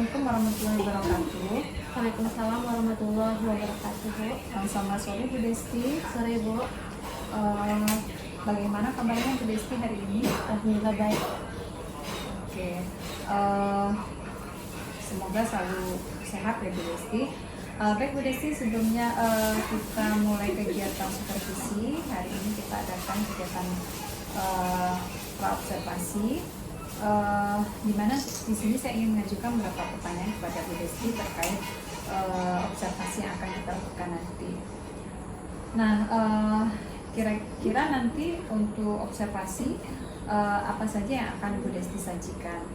Assalamualaikum warahmatullahi wabarakatuh. Waalaikumsalam warahmatullahi wabarakatuh. Selamat sore Bu Desti. Sore Bu. Bagaimana kabarnya Bu Desti hari ini? Alhamdulillah baik. Oke. Semoga selalu sehat ya Bu Desti. Baik Bu Desti, sebelumnya kita mulai kegiatan supervisi. Hari ini kita adakan kegiatan praobservasi. Di mana di sini saya ingin mengajukan beberapa pertanyaan kepada Bu Desti terkait observasi yang akan kita lakukan nanti. Nah, kira-kira nanti untuk observasi apa saja yang akan Bu Desti sajikan?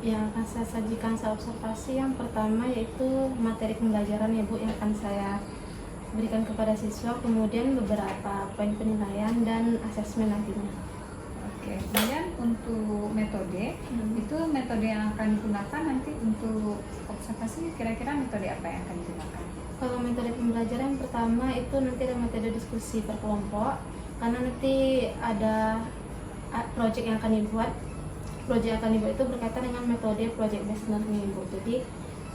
Yang akan saya sajikan saya observasi yang pertama yaitu materi pembelajaran ya Bu, yang akan saya berikan kepada siswa, kemudian beberapa poin penilaian dan asesmen nantinya. Oke, kemudian untuk metode, itu metode yang akan digunakan nanti untuk observasi, kira-kira metode apa yang akan digunakan? Kalau metode pembelajaran yang pertama itu nanti ada metode diskusi per kelompok, karena nanti ada project yang akan dibuat. Project yang akan dibuat itu berkaitan dengan metode project based learning Bu. Jadi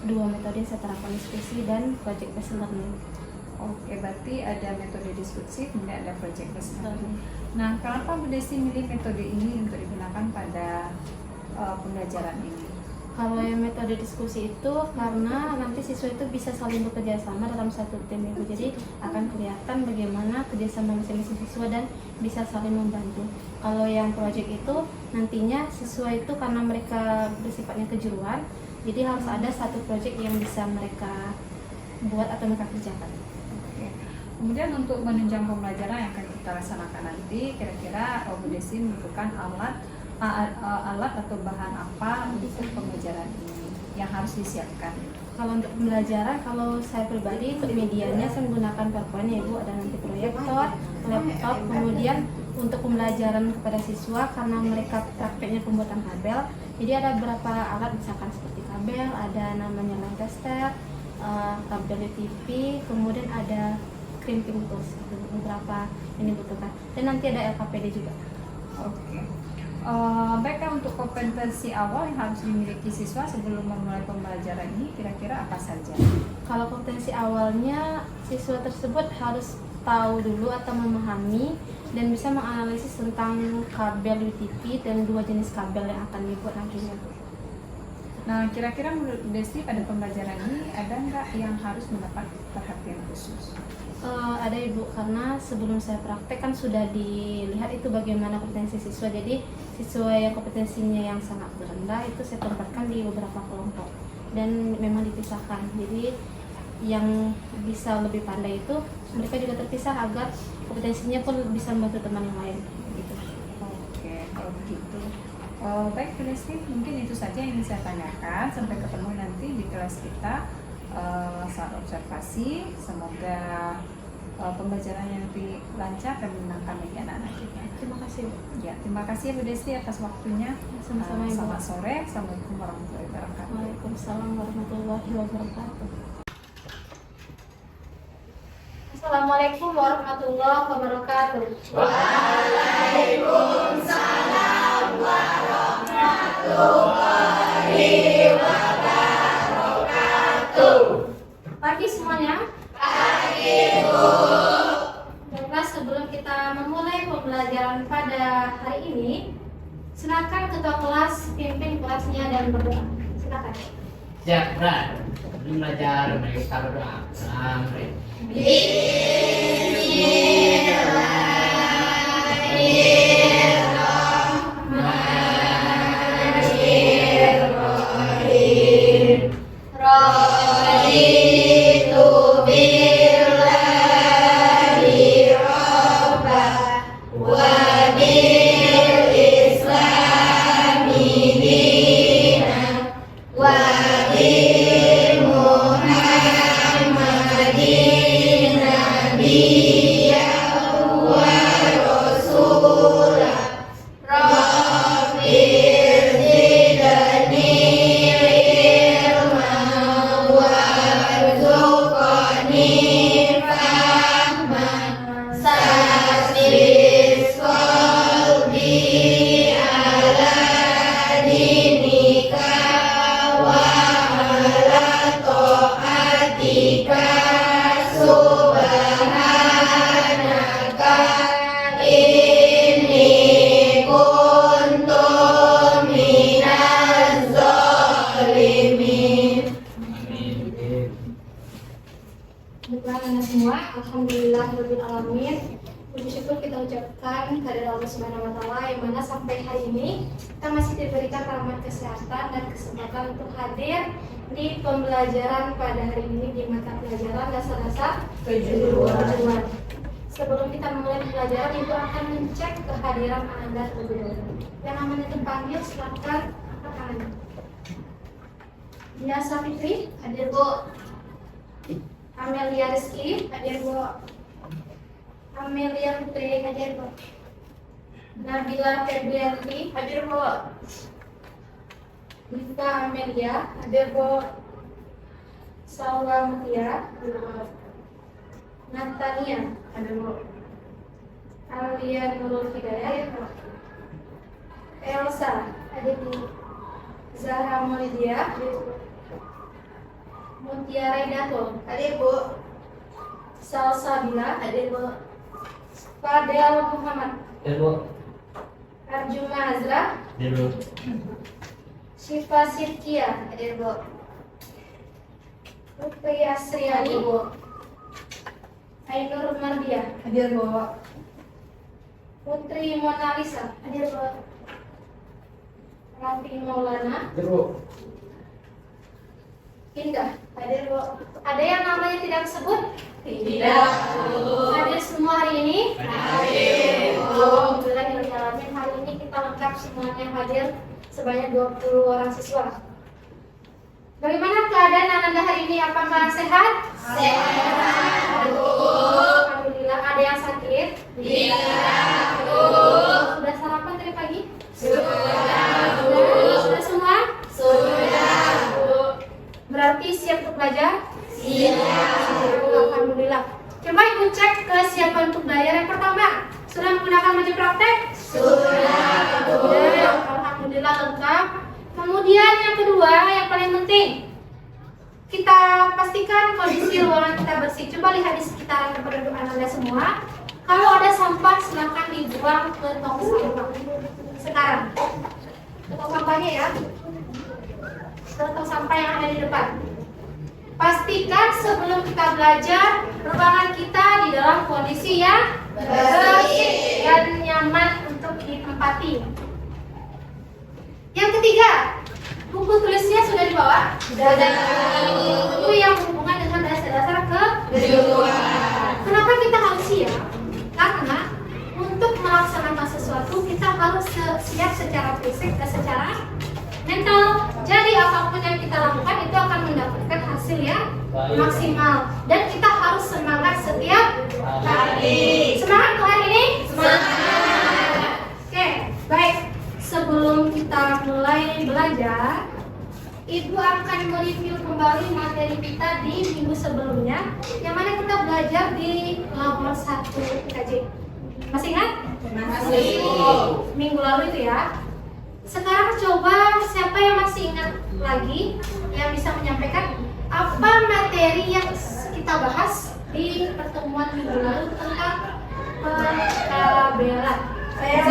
dua metode saya terapkan, diskusi dan project based learning. Oke, berarti ada metode diskusi, kemudian ada project based learning. Nah, kenapa Bu Desti milih metode ini untuk digunakan pada pembelajaran ini? Kalau yang metode diskusi itu karena nanti siswa itu bisa saling bekerja sama dalam satu tim Ibu. Jadi akan kelihatan bagaimana kerjasama masing-masing siswa dan bisa saling membantu. Kalau yang project itu nantinya siswa itu karena mereka bersifatnya kejuruan, jadi harus ada satu project yang bisa mereka buat atau mereka kerjakan. Kemudian untuk menunjang pembelajaran yang akan kita laksanakan nanti, kira-kira Bu Desti membutuhkan alat atau bahan apa untuk pembelajaran ini yang harus disiapkan? Kalau untuk pembelajaran, kalau saya pribadi untuk medianya saya menggunakan PowerPoint ya Bu, ada nanti proyektor, laptop, kemudian untuk pembelajaran kepada siswa karena mereka prakteknya pembuatan kabel, jadi ada beberapa alat misalkan seperti kabel, ada namanya line tester, kabel TV, kemudian ada crimping tools, beberapa ini dibutuhkan, dan nanti ada LKPD juga. Oke. Baiklah, untuk kompetensi awal yang harus dimiliki siswa sebelum memulai pembelajaran ini kira-kira apa saja? Kalau kompetensi awalnya, siswa tersebut harus tahu dulu atau memahami dan bisa menganalisis tentang kabel UTP dan dua jenis kabel yang akan dibuat nantinya. Nah, kira-kira menurut Desti pada pembelajaran ini ada nggak yang harus mendapat perhatian khusus? Ada Ibu, karena sebelum saya praktek kan sudah dilihat itu bagaimana kompetensi siswa. Jadi siswa yang kompetensinya yang sangat rendah itu saya tempatkan di beberapa kelompok dan memang dipisahkan. Jadi yang bisa lebih pandai itu mereka juga terpisah agar kompetensinya pun bisa membantu teman yang lain gitu. Oke, kalau begitu. Baik Bu Desti, mungkin itu saja yang ingin saya tanyakan. Sampai ketemu nanti di kelas kita saat observasi. Semoga pembelajarannya nanti lancar dan menyenangkan bagi anak-anak kita. Terima kasih Bu. Ya, terima kasih Bu Desti atas waktunya. Sama-sama Ibu. Selamat sore. Assalamualaikum warahmatullahi wabarakatuh. Waalaikumsalam warahmatullahi wabarakatuh. Assalamualaikum warahmatullahi wabarakatuh. Waalaikumsalam warahmatullahi wabarakatuh. Pagi semuanya. Pagi Bu. Baiklah, sebelum kita memulai pembelajaran pada hari ini, silakan ketua kelas pimpin kelasnya dan berdoa. Silakan. Siap, Bran. Belum belajar, mereka berdoa. Amin. Bismillahirrahmanirrahim. Raditu billahi robba wa bil islami dinan wa bi Muhammadin nabiyyan wa rasulah. Rabbi zidni ilman warzuqni fahman. Sasiswa Tuhan, kehadirat Allah Subhanahu wa Ta'ala, yang mana sampai hari ini kita masih diberikan rahmat kesehatan dan kesempatan untuk hadir di pembelajaran pada hari ini di mata pelajaran dasar-dasar kejuruan. Sebelum kita memulai pembelajaran, Ibu akan mencek kehadiran Anda terlebih dahulu. Yang namanya terpanggil, silakan angkat tangannya. Dia Safitri, hadir Bu. Amelia Rizky, hadir Bu. Amelia Putri, hadir Bu. Nabila Febrianti, hadir Bu. Diva Amelia, hadir Bu. Salwa Mutia, hadir Bu. Natania, hadir Bu. Alia Nurul Hidayah, hadir Bu. Elsa, hadir Bu. Zahra Maulidia, hadir Bu. Mutiara Idato, hadir Bu. Salsabila, hadir Bu. Fadel Muhammad, Dulu. Arjuna Azra, Dulu. Syifa Sitkia, hadir Bu. Lutfi Asriani, Bu. Ainur Mardia, hadir Bu. Putri Mona Lisa, hadir Bu. Raffi Maulana, Dulu. Indah, hadir Bu. Ada yang namanya tidak disebut? Tidak. Hadir semua hari ini? Hadir. Alhamdulillah alamin, hari ini kita lengkap semuanya hadir sebanyak 20 orang siswa. Bagaimana keadaan Anda hari ini? Apakah sehat? Sehat, Bu. Alhamdulillah. Ada yang sakit? Tidak, Bu. Sudah sarapan tadi pagi? Sudah, Bu. Sudah semua? Sudah, Bu. Berarti siap untuk belajar? Siap, Bu. Alhamdulillah. Coba Ibu cek kesiapan untuk belajar. Yang pertama, sudah menggunakan baju praktek? Sudah, Bu. Sudah. Alhamdulillah lengkap. Kemudian yang kedua, yang paling penting, kita pastikan kondisi ruangan kita bersih. Coba lihat di sekitaran kependudukan Anda semua. Kalau ada sampah, silakan dibuang ke tong sampah. Sekarang, ke tong sampahnya ya. Ke tong sampah yang ada di depan. Pastikan sebelum kita belajar, ruangan kita di dalam kondisi yang bersih dan nyaman untuk ditempati. Yang ketiga, buku tulisnya sudah dibawa? Sudah. Itu yang berhubungan dengan dasar-dasar kejuruan. Kenapa kita harus siap? Karena untuk melaksanakan sesuatu kita harus siap secara fisik dan secara mental. Jadi apapun yang kita lakukan itu akan mendapatkan hasil yang maksimal. Dan kita harus semangat setiap hari. Semangat ke hari ini? Semangat. Oke, baik. Sebelum kita mulai belajar, Ibu akan mereview kembali materi kita di minggu sebelumnya, yang mana kita belajar di labor 1 IKJ. Masih ingat? Masih. Minggu lalu itu ya. Sekarang coba siapa yang masih ingat lagi yang bisa menyampaikan apa materi yang kita bahas di pertemuan minggu lalu tentang perkabelan. Saya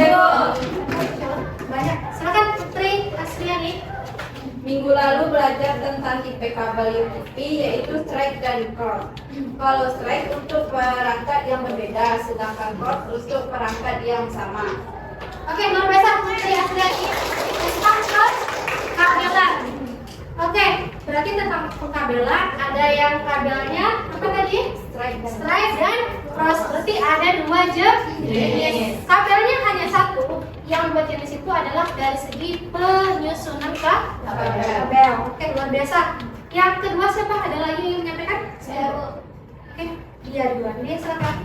banyak. Silakan Putri Asriani. Minggu lalu belajar tentang tipe kabel UPP, yaitu strike dan cord. Kalau strike untuk perangkat yang berbeda, sedangkan cord untuk perangkat yang sama. Oke, luar biasa Putri Asriani. Tentang kabelan. Oke, berarti tentang kabelan ada yang kabelnya apa tadi? Strike dan cross. Berarti ada 2 jenis. Kabelnya hanya satu. Yang 2 jenis itu adalah dari segi penyusunan kabel. Oke, luar biasa. Yang kedua siapa? Ada lagi yang menyampaikan? Saya, Bu. Oke, dia dua. Ini silakan.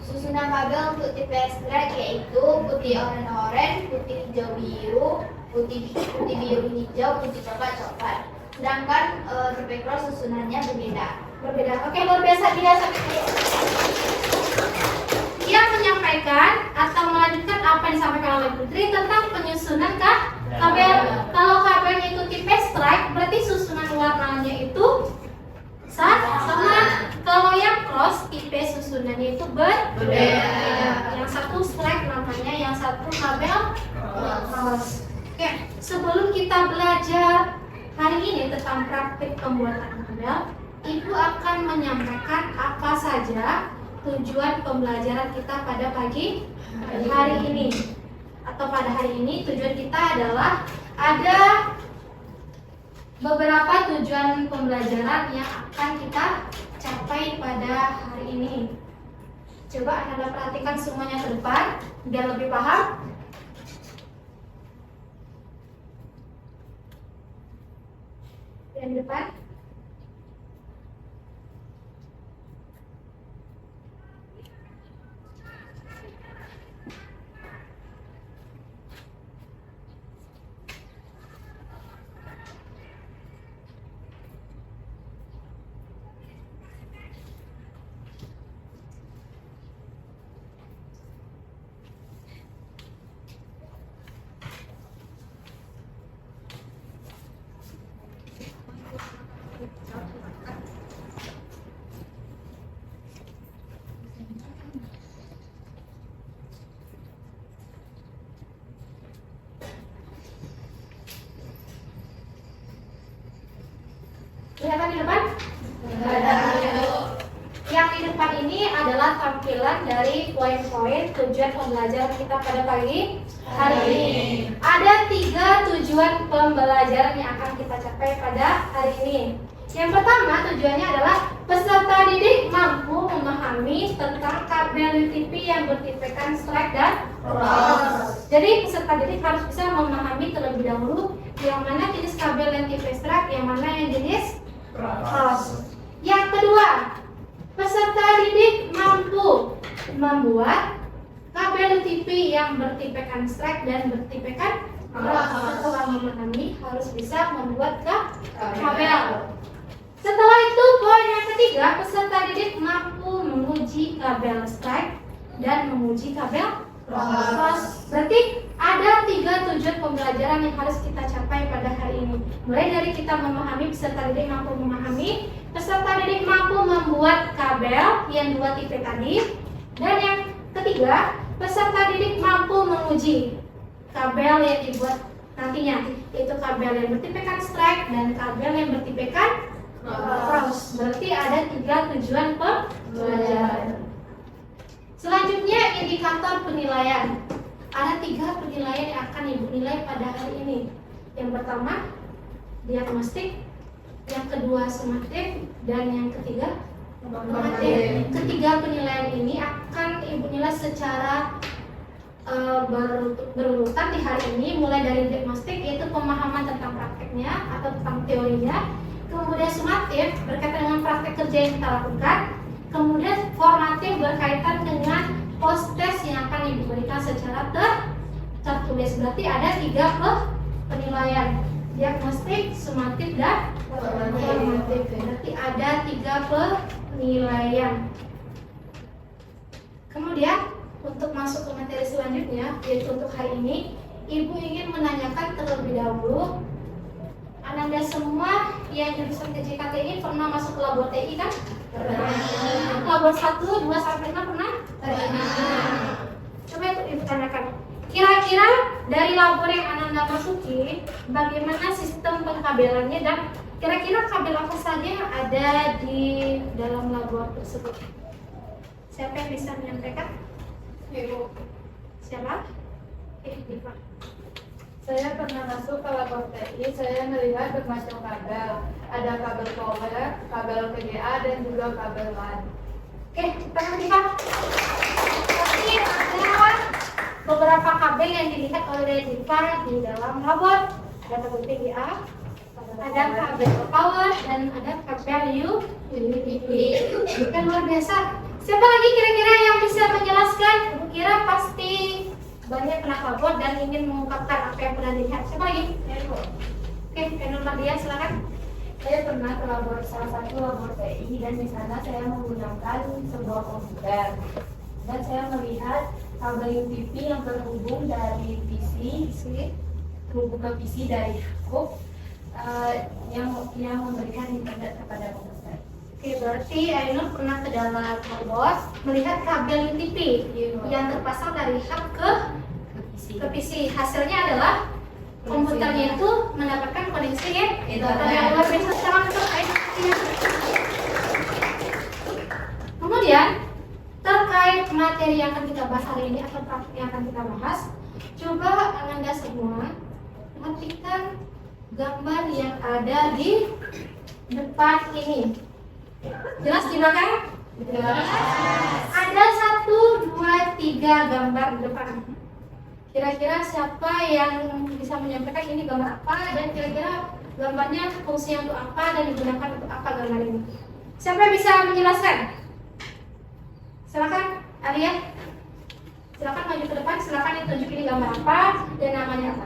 Susunan kabel untuk tipe strike yaitu putih oranye, putih hijau biru, putih biru hijau, putih coklat. Sedangkan tipe cross susunannya berbeda. Oke, luar biasa dia sampai dia menyampaikan atau melanjutkan apa yang disampaikan oleh Putri tentang penyusunan kabel. Kalau kabelnya itu tipe strike, berarti susunan warnanya itu sama. Kalau yang cross, tipe susunannya itu berbeda. Yang satu strike namanya, yang satu kabel cross. Oke, sebelum kita belajar hari ini tentang praktik pembuatan kabel, Ibu akan menyampaikan apa saja tujuan pembelajaran kita pada pagi hari ini. Atau pada hari ini tujuan kita adalah ada beberapa tujuan pembelajaran yang akan kita capai pada hari ini. Coba Anda perhatikan semuanya ke depan biar lebih paham. Yang di depan. Kelihatan di depan? Yang di depan ini adalah tampilan dari poin-poin tujuan pembelajaran kita pada pagi hari ini. Ada 3 tujuan pembelajaran yang akan kita capai pada hari ini. Yang pertama tujuannya adalah peserta didik mampu memahami tentang kabel UTP yang bertipekan strike dan cross. Jadi peserta didik harus bisa memahami terlebih dahulu yang mana jenis kabel yang tipe strike, yang mana yang jenis cross. Yang kedua, peserta didik mampu membuat kabel UTP yang bertipekan strike dan bertipekan cross. Setelah memahami, harus bisa membuat kabel. Setelah itu, poin yang ketiga, peserta didik mampu menguji kabel strike dan menguji kabel cross. Berarti ada 3 tujuan pembelajaran yang harus kita capai pada hari ini. Mulai dari kita memahami, peserta didik mampu memahami, peserta didik mampu membuat kabel yang 2 tipe tadi, dan yang ketiga, peserta didik mampu menguji kabel yang dibuat nantinya, yaitu kabel yang bertipekan strike dan kabel yang bertipekan cross. Berarti ada 3 tujuan pembelajaran. Selanjutnya, indikator penilaian. Ada 3 penilaian yang akan Ibu nilai pada hari ini. Yang pertama, diagnostik. Yang kedua, sumatif. Dan yang ketiga, formatif. Ketiga penilaian ini akan Ibu nilai secara berurutan di hari ini. Mulai dari diagnostik, yaitu pemahaman tentang prakteknya atau tentang teorinya. Kemudian sumatif, berkaitan dengan praktek kerja yang kita lakukan. Kemudian formatif, berkaitan dengan post test yang akan Ibu berikan secara tertulis. Berarti ada 3 penilaian: diagnostik, sumatif, dan formatif. Berarti ada 3 penilaian. Kemudian untuk masuk ke materi selanjutnya, yaitu untuk hari ini, Ibu ingin menanyakan terlebih dahulu, Anda semua yang jurusan KJKT ini pernah masuk ke labor TI kan? Pernah. Labor 1, 2, sampai 6 pernah? Pernah. Coba Ibu tanyakan, kira-kira dari labor yang Anda masuki, bagaimana sistem pengkabelannya dan kira-kira kabel apa saja yang ada di dalam labor tersebut? Siapa yang bisa menyampaikan? Ibu, Siapa? Diva. saya pernah masuk ke labor TI, saya melihat bermacam kabel. Ada kabel power, kabel VGA, dan juga kabel LAN. Oke, tangan Diva. Tapi ada beberapa kabel yang dilihat oleh Diva di dalam labor. Ada kabel VGA, ada kabel power, dan ada kabel UTP. Kan luar biasa. Siapa lagi kira-kira yang bisa menjelaskan? Kira pasti banyak pernah labor dan ingin mengungkapkan apa yang pernah dilihat. Siapa lagi? Oke, Nur Mardian, silakan. Saya pernah ke labor salah satu labor TI dan di sana saya menggunakan sebuah komputer dan saya melihat kabel UTP yang terhubung dari PC terhubung ke PC dari hub yang memberikan internet kepada komputer. Oke, berarti Ainur pernah ke dalam labor melihat kabel UTP yang terpasang dari hub ke PC. Hasilnya adalah komputernya itu mendapatkan koneksi internet yang luar biasa. Kemudian terkait materi yang akan kita bahas hari ini atau praktik yang akan kita bahas, coba Anda semua perhatikan gambar yang ada di depan ini. Jelas di belakang? Jelas. Ada 1, 2, 3 gambar di depan. Kira-kira siapa yang bisa menyampaikan ini gambar apa dan kira-kira gambarnya fungsinya untuk apa dan digunakan untuk apa gambar ini? Siapa yang bisa menjelaskan? Silakan, Alia. Silakan maju ke depan. Silakan ditunjuk ini gambar apa dan namanya apa.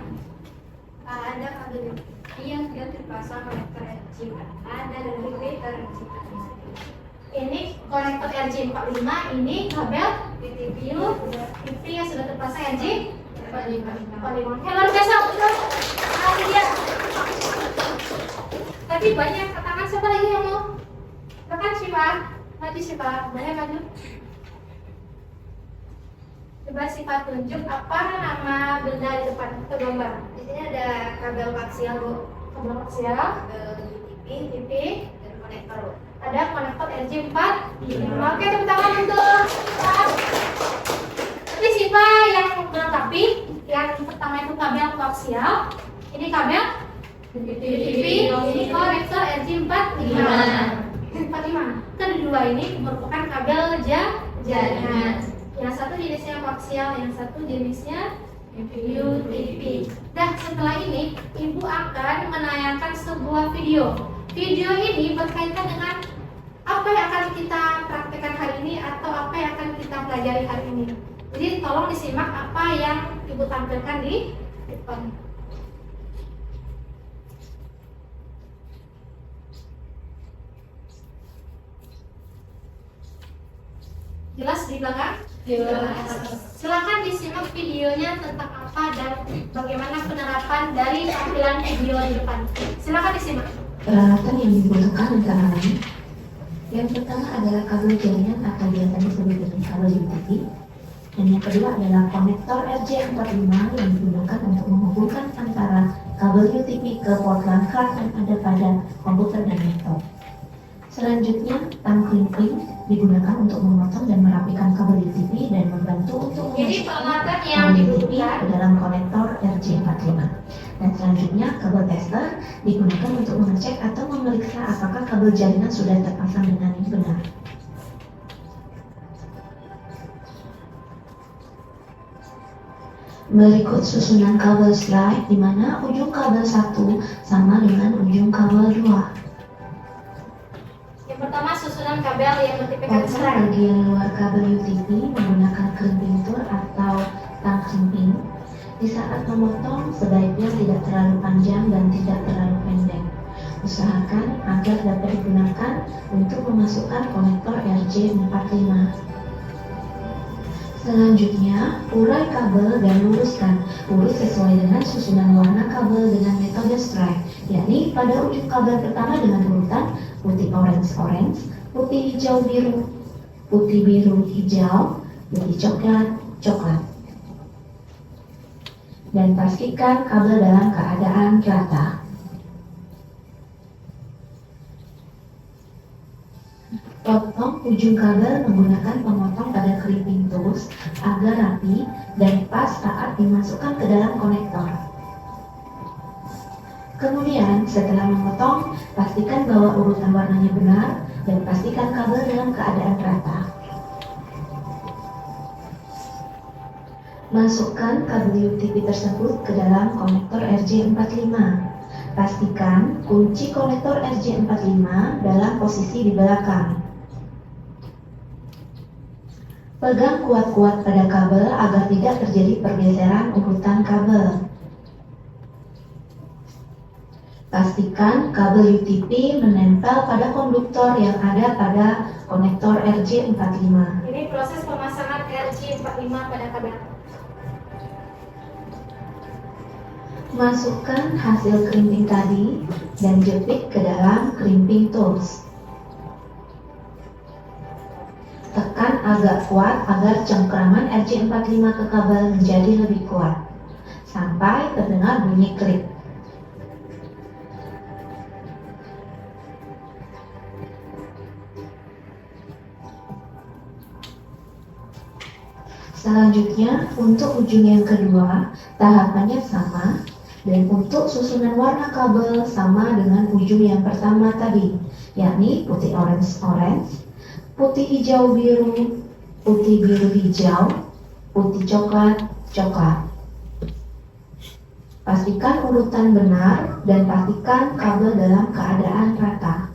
Ada kabel yang sudah terpasang konektor RJ44 dan regulator RJ45. Ini konektor RJ45, ini kabel PTBU TV yang sudah terpasang RJ45. Luar biasa, betul. Alia. Tapi banyak tangan, siapa lagi yang mau? Silakan Syifa, maju Syifa, banyak maju. Coba Syifa tunjuk apa nama benda di depan atau gambar. Di sini ada kabel koaksial, Bu. Kabel koaksial, Kabel TV, dan konektor, Bu. ada konektor RJ45. Oke, tepuk tangan untuk Nanti Syifa yang melengkapi. Yang pertama itu kabel koaksial, ini kabel TV, ini konektor RJ45. Kedua ini merupakan kabel jaringan. Yang satu jenisnya koaksial, yang satu jenisnya UTP. Nah, setelah ini Ibu akan menayangkan sebuah video. Video ini berkaitan dengan apa yang akan kita praktekkan hari ini atau apa yang akan kita pelajari hari ini. Jadi tolong disimak apa yang Ibu tampilkan di depan. Jelas di belakang? Jelas. Silakan disimak videonya tentang apa dan bagaimana penerapan dari tampilan video di depan. Silakan disimak. Peralatan yang dibutuhkan antara lain yang pertama adalah kabel jaringan atau biasa disebut dengan kabel UTP, dan yang kedua adalah konektor RJ45 yang digunakan untuk menghubungkan antara kabel UTP ke port LAN card yang ada pada komputer dan laptop. Selanjutnya, tang crimping digunakan untuk memotong dan merapikan kabel UTP dan membantu untuk Jadi peralatan yang kabel UTP dibutuhkan ke dalam konektor RJ45. Dan selanjutnya, kabel tester digunakan untuk mengecek atau memeriksa apakah kabel jaringan sudah terpasang dengan benar. Berikut susunan kabel slide di mana ujung kabel 1 sama dengan ujung kabel 2. yang pertama susunan kabel yang bertipe Potong slide. bagian luar kabel UTP menggunakan crimping tool atau tang crimping. Di saat memotong, sebaiknya tidak terlalu panjang dan tidak terlalu pendek. Usahakan agar dapat digunakan untuk memasukkan konektor RJ45. Selanjutnya, urai kabel dan luruskan. Urus sesuai dengan susunan warna kabel dengan metode stripe, yakni pada ujung kabel pertama dengan urutan putih orange, putih hijau biru, putih biru hijau, putih coklat, coklat. Dan pastikan kabel dalam keadaan rata. Potong ujung kabel menggunakan pemotong pada crimping tools agar rapi dan pas saat dimasukkan ke dalam konektor. Kemudian setelah memotong, pastikan bahwa urutan warnanya benar dan pastikan kabel dalam keadaan rata. Masukkan kabel UTP tersebut ke dalam konektor RJ45. Pastikan kunci konektor RJ45 dalam posisi di belakang. Pegang kuat-kuat pada kabel agar tidak terjadi pergeseran urutan kabel. Pastikan kabel UTP menempel pada konduktor yang ada pada konektor RJ45. Ini proses pemasangan RJ45 pada kabel. Masukkan hasil crimping tadi dan jepit ke dalam crimping tools. Tekan agak kuat agar cengkraman RJ45 ke kabel menjadi lebih kuat sampai terdengar bunyi klik. Selanjutnya, untuk ujung yang kedua, tahapannya sama, dan untuk susunan warna kabel sama dengan ujung yang pertama tadi, yakni putih orange, putih hijau biru, putih biru hijau, putih coklat. Pastikan urutan benar dan pastikan kabel dalam keadaan rata.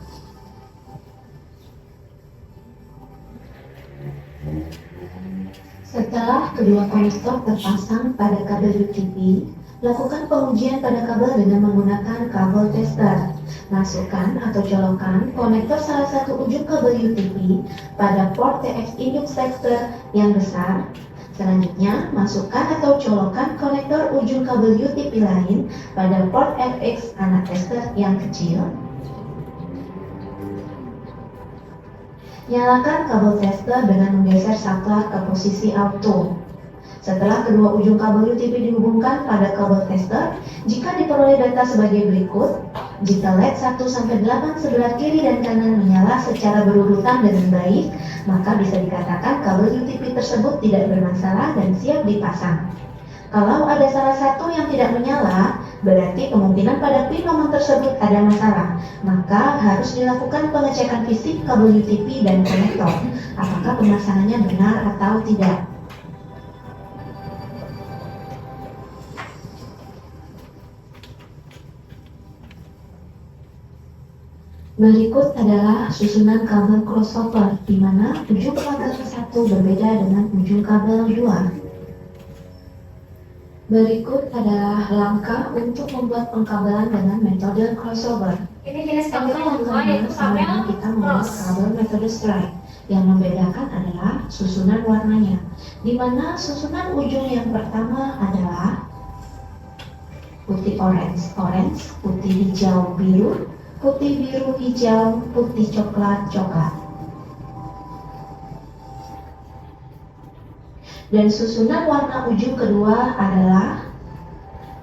Setelah kedua konektor terpasang pada kabel UTP, lakukan pengujian pada kabel dengan menggunakan kabel tester. Masukkan atau colokkan konektor salah satu ujung kabel UTP pada port TX input tester yang besar. Selanjutnya, masukkan atau colokkan konektor ujung kabel UTP lain pada port FX anak tester yang kecil. Nyalakan kabel tester dengan menggeser saklar ke posisi auto. Setelah kedua ujung kabel UTP dihubungkan pada kabel tester, jika diperoleh data sebagai berikut, jika LED 1-8 sebelah kiri dan kanan menyala secara berurutan dengan baik, maka bisa dikatakan kabel UTP tersebut tidak bermasalah dan siap dipasang. Kalau ada salah satu yang tidak menyala, berarti kemungkinan pada pin nomor tersebut ada masalah. Maka harus dilakukan pengecekan fisik kabel UTP dan konektor, apakah pemasangannya benar atau tidak. Berikut adalah susunan kabel crossover, di mana ujung kabel satu berbeda dengan ujung kabel 2. Berikut adalah langkah untuk membuat pengkabelan dengan metode crossover. Ini jenis Yang kabel pertama, sama dengan kita membuat kabel metode stripe. Yang membedakan adalah susunan warnanya, di mana susunan ujung yang pertama adalah putih orange, putih hijau biru, putih biru hijau, putih coklat. Dan susunan warna ujung kedua adalah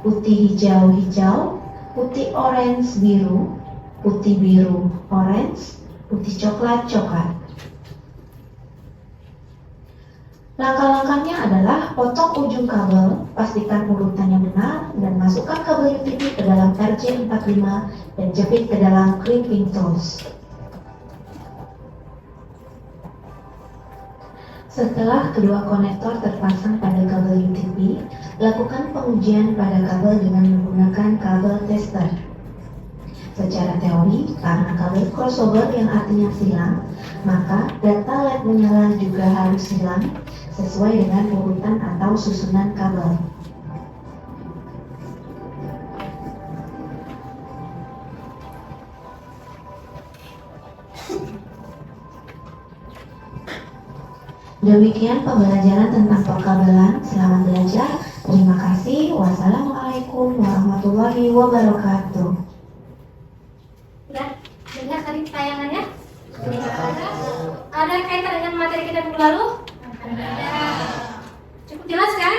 putih hijau, putih orange biru, putih biru orange, putih coklat. Langkah-langkahnya adalah potong ujung kabel, pastikan urutannya benar, dan masukkan kabel UTP ke dalam RJ45 dan jepit ke dalam crimping tools. Setelah kedua konektor terpasang pada kabel UTP, lakukan pengujian pada kabel dengan menggunakan kabel tester. Secara teori, karena kabel crossover yang artinya silang, maka data LED menyala juga harus silang sesuai dengan urutan atau susunan kabel. Demikian pembelajaran tentang perkabelan. Selamat belajar. Terima kasih. Wassalamualaikum warahmatullahi wabarakatuh. Udah dengar tadi tayangannya? Ada kaitan dengan materi kita minggu lalu? Cukup jelas kan?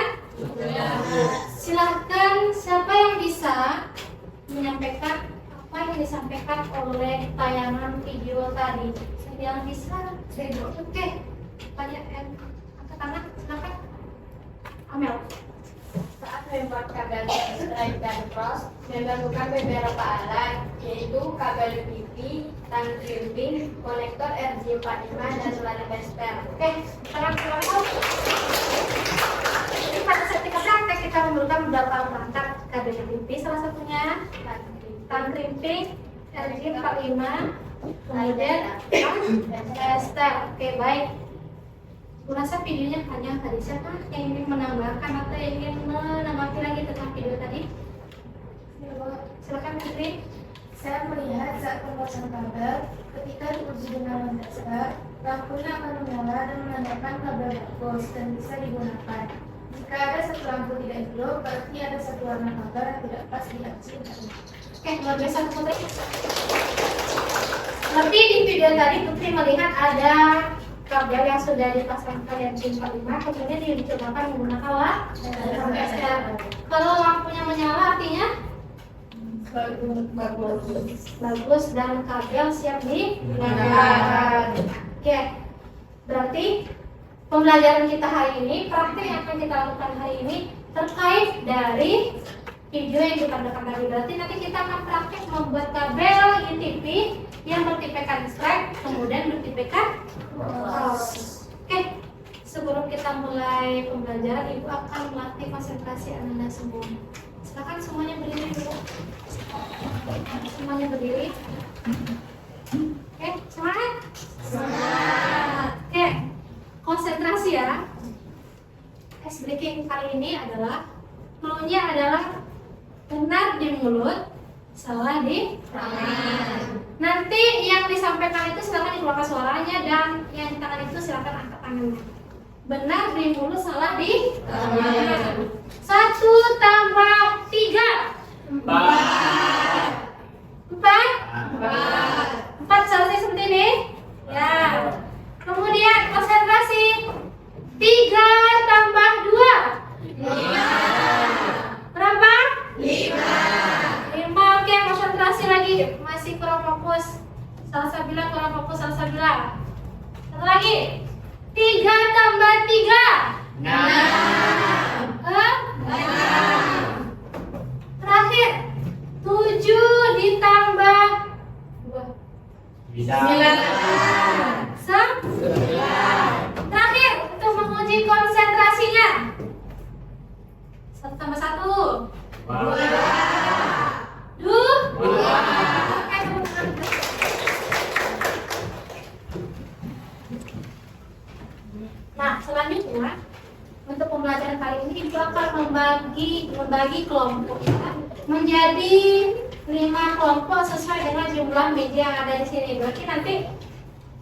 Silahkan siapa yang bisa menyampaikan apa yang disampaikan oleh tayangan video tadi. Saya yang bisa, saya oke. Pertanyaan, angkat tangan, silakan. Amel. Saat membuat kabel stripe dan cross, memerlukan beberapa alat, yaitu kabel UTP, tang crimping, konektor RJ45, dan layar tester. Oke, sekarang silakan. Jadi pada saat kita praktek kita memerlukan beberapa perangkat kabel UTP, salah satunya tang crimping, RJ45, kemudian tester. Oke, baik. Kurasa videonya hanya tadi, siapa yang ingin menambahkan atau yang ingin menambahkan lagi tentang video tadi? Silakan Putri. Saya melihat saat pemasangan kabel, ketika diuji dengan tester, lampunya akan menyala dan menandakan kabel bagus dan bisa digunakan. Jika ada satu lampu tidak hijau, berarti ada satu warna kabel yang tidak pas di RJ. Oke, luar biasa Putri. Seperti di video tadi Putri melihat ada kabel yang sudah dipasangkan yang RJ45, kemudian dicobakan menggunakan lampu tester. Kalau lampunya menyala artinya bagus dan kabel siap digunakan. Oke, berarti pembelajaran kita hari ini, praktek yang akan kita lakukan hari ini terkait dari video yang kita berikan tadi. Berarti nanti kita akan praktek membuat kabel UTP yang bertipekan strap, kemudian bertipekan cross. Oke, sebelum kita mulai pembelajaran, Ibu akan melatih konsentrasi Anda semua. Silakan semuanya berdiri dulu. Semuanya berdiri. Oke, semangat. Semangat. Oke, konsentrasi ya. Ice breaking kali ini adalah clue-nya adalah benar di mulut, salah di tangan. Nanti yang disampaikan itu silakan dikeluarkan suaranya, dan yang di tangan itu silakan angkat tangannya. Benar di mulut, salah di tangan. 1 tambah 3. 4 selesai seperti ini. Ya. Kemudian konsentrasi. 3 tambah 2. 5. Berapa? 5. Oke, konsentrasi lagi. Masih kurang fokus. Salsabila kurang fokus, salsabila. Satu lagi. 3 tambah 3. 6. Terakhir. 7 ditambah 2. 9. Terakhir untuk menguji konsentrasinya. 1 tambah 1. 2. Nah, selanjutnya untuk pembelajaran kali ini Ibu akan membagi kelompok ya, menjadi 5 kelompok sesuai dengan jumlah meja yang ada di sini. Berarti nanti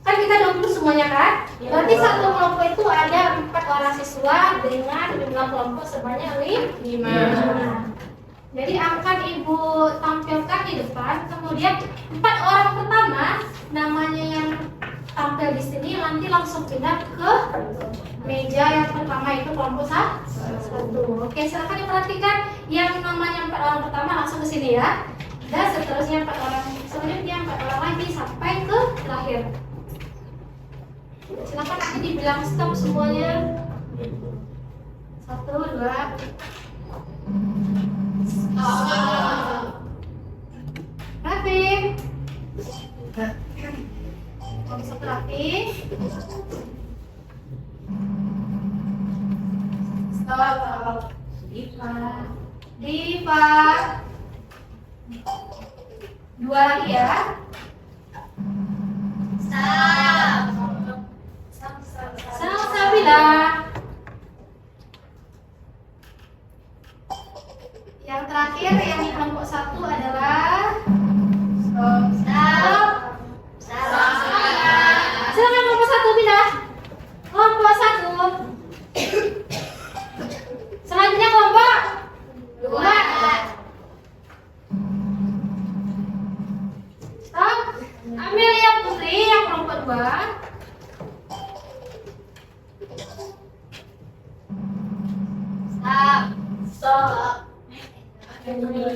kan kita 20 semuanya kan? Berarti satu kelompok itu ada 4 orang siswa dengan jumlah kelompok sebanyak 5. Jadi akan Ibu tampilkan di depan. Kemudian 4 orang pertama namanya yang tampil di sini nanti langsung pindah ke meja yang pertama, itu kelompok 1. Oke, silakan diperhatikan yang namanya 4 orang pertama langsung ke sini ya. Dan seterusnya 4 orang selanjutnya, 4 orang lagi sampai ke terakhir. Silakan nanti dibilang stop semuanya. 1, 2. Rapi. Bisa rapi. Stop. Diva. 2 lagi ya. Salsabila. Yang terakhir yang di kelompok 1 adalah stop. Silakan kelompok 1 pindah. Kelompok 1. Selanjutnya kelompok 2. Stop. Amelia Putri yang kelompok 2. Stop. Ainur.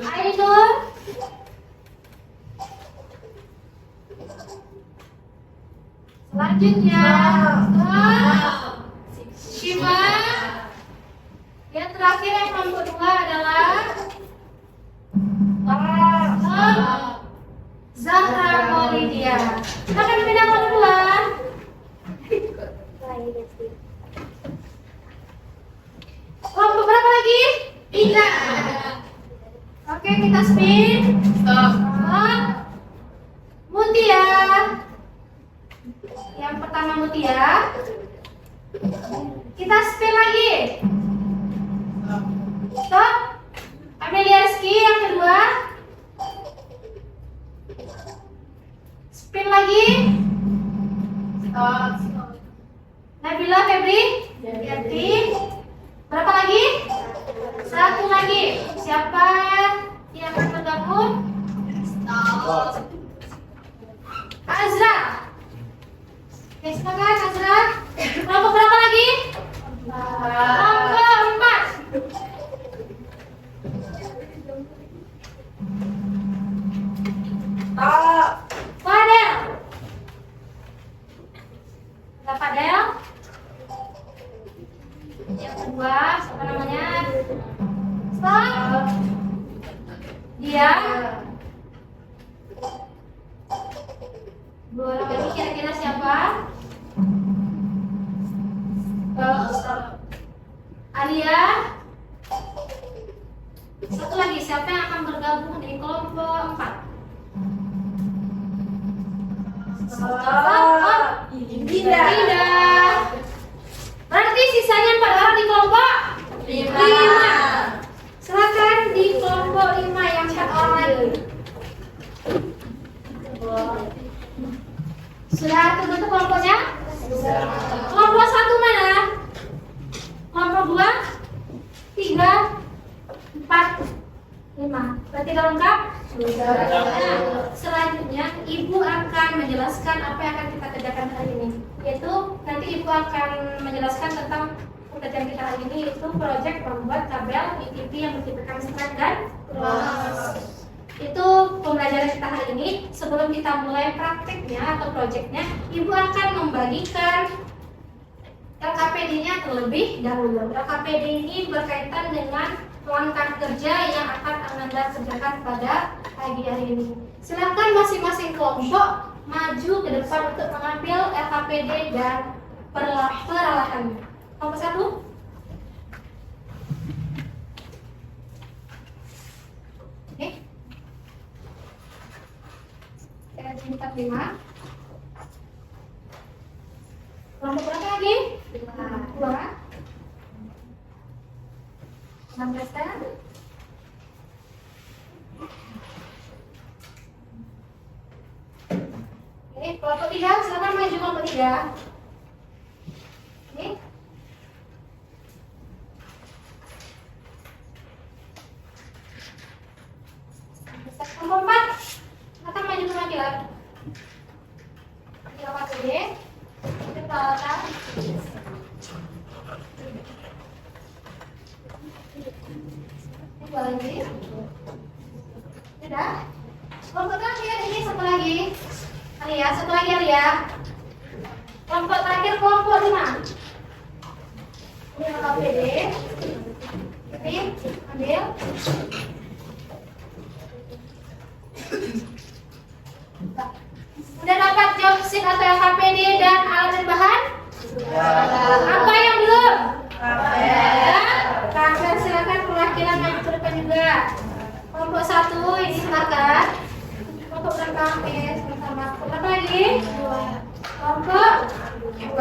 Selanjutnya stop. Shiva. Yang terakhir yang kelompok 2 adalah stop. Zahra Maulidia. Akan dipindah ke depan. Kelompok berapa lagi? 3. Oke, kita spin. Stop. Mutia. Yang pertama Mutia. Kita spin lagi. Stop. Amelia Rizky yang kedua. Spin lagi. Stop. Nabila Febri. Yati. Berapa lagi? 1 lagi. Siapa yang akan bergabung? Stop. Azra. Oke, silakan Azra. Kelompok berapa lagi? Kelompok 4. Fadel. Fadel. Alia. Dua orang lagi kira-kira siapa? Alia. Satu lagi, siapa yang akan bergabung di kelompok 4? Dinda. Berarti sisanya 4 orang di kelompok 5. Silakan di kelompok 5 yang 4 orang lagi. Sudah terbentuk kelompoknya? Kelompok 1 mana? Kelompok 2, 3, 4, 5. Berarti udah lengkap? Nah, selanjutnya Ibu akan menjelaskan apa yang akan kita kerjakan hari ini. Yaitu nanti Ibu akan menjelaskan tentang pekerjaan kita hari ini, yaitu proyek membuat kabel VTP yang bertipekan strap dan cross. Itu pembelajaran kita hari ini. Sebelum kita mulai prakteknya atau proyeknya, Ibu akan membagikan LKPD-nya terlebih dahulu. LKPD ini berkaitan dengan langkah kerja yang akan Anda kerjakan pada pagi hari ini. Silakan masing-masing kelompok maju ke depan untuk mengambil LKPD dan peralatannya. Kelompok 1. Oke. Kita tingkat 5. Kelompok berapa lagi? 2. 16 kan? Oke, kelompok 3, silakan maju kelompok 3. Oke. Kelompok 4, silakan maju penampilan. Kita pakai D. Kita peralatan. Dua lagi. Sudah. Kelompok terakhir ini satu lagi. Alia, satu lagi Alia. Kelompok terakhir kelompok 5. Ini LKPD. Oke, ambil. Sudah dapat job sheet atau LKPD dan alat dan bahan? Apa yang belum? Kabel, silakan perwakilan maju ke depan juga. Kelompok 1 ini silakan. Kelompok berapa? Oke, sama-sama. Berapa lagi? 2. Kelompok 2.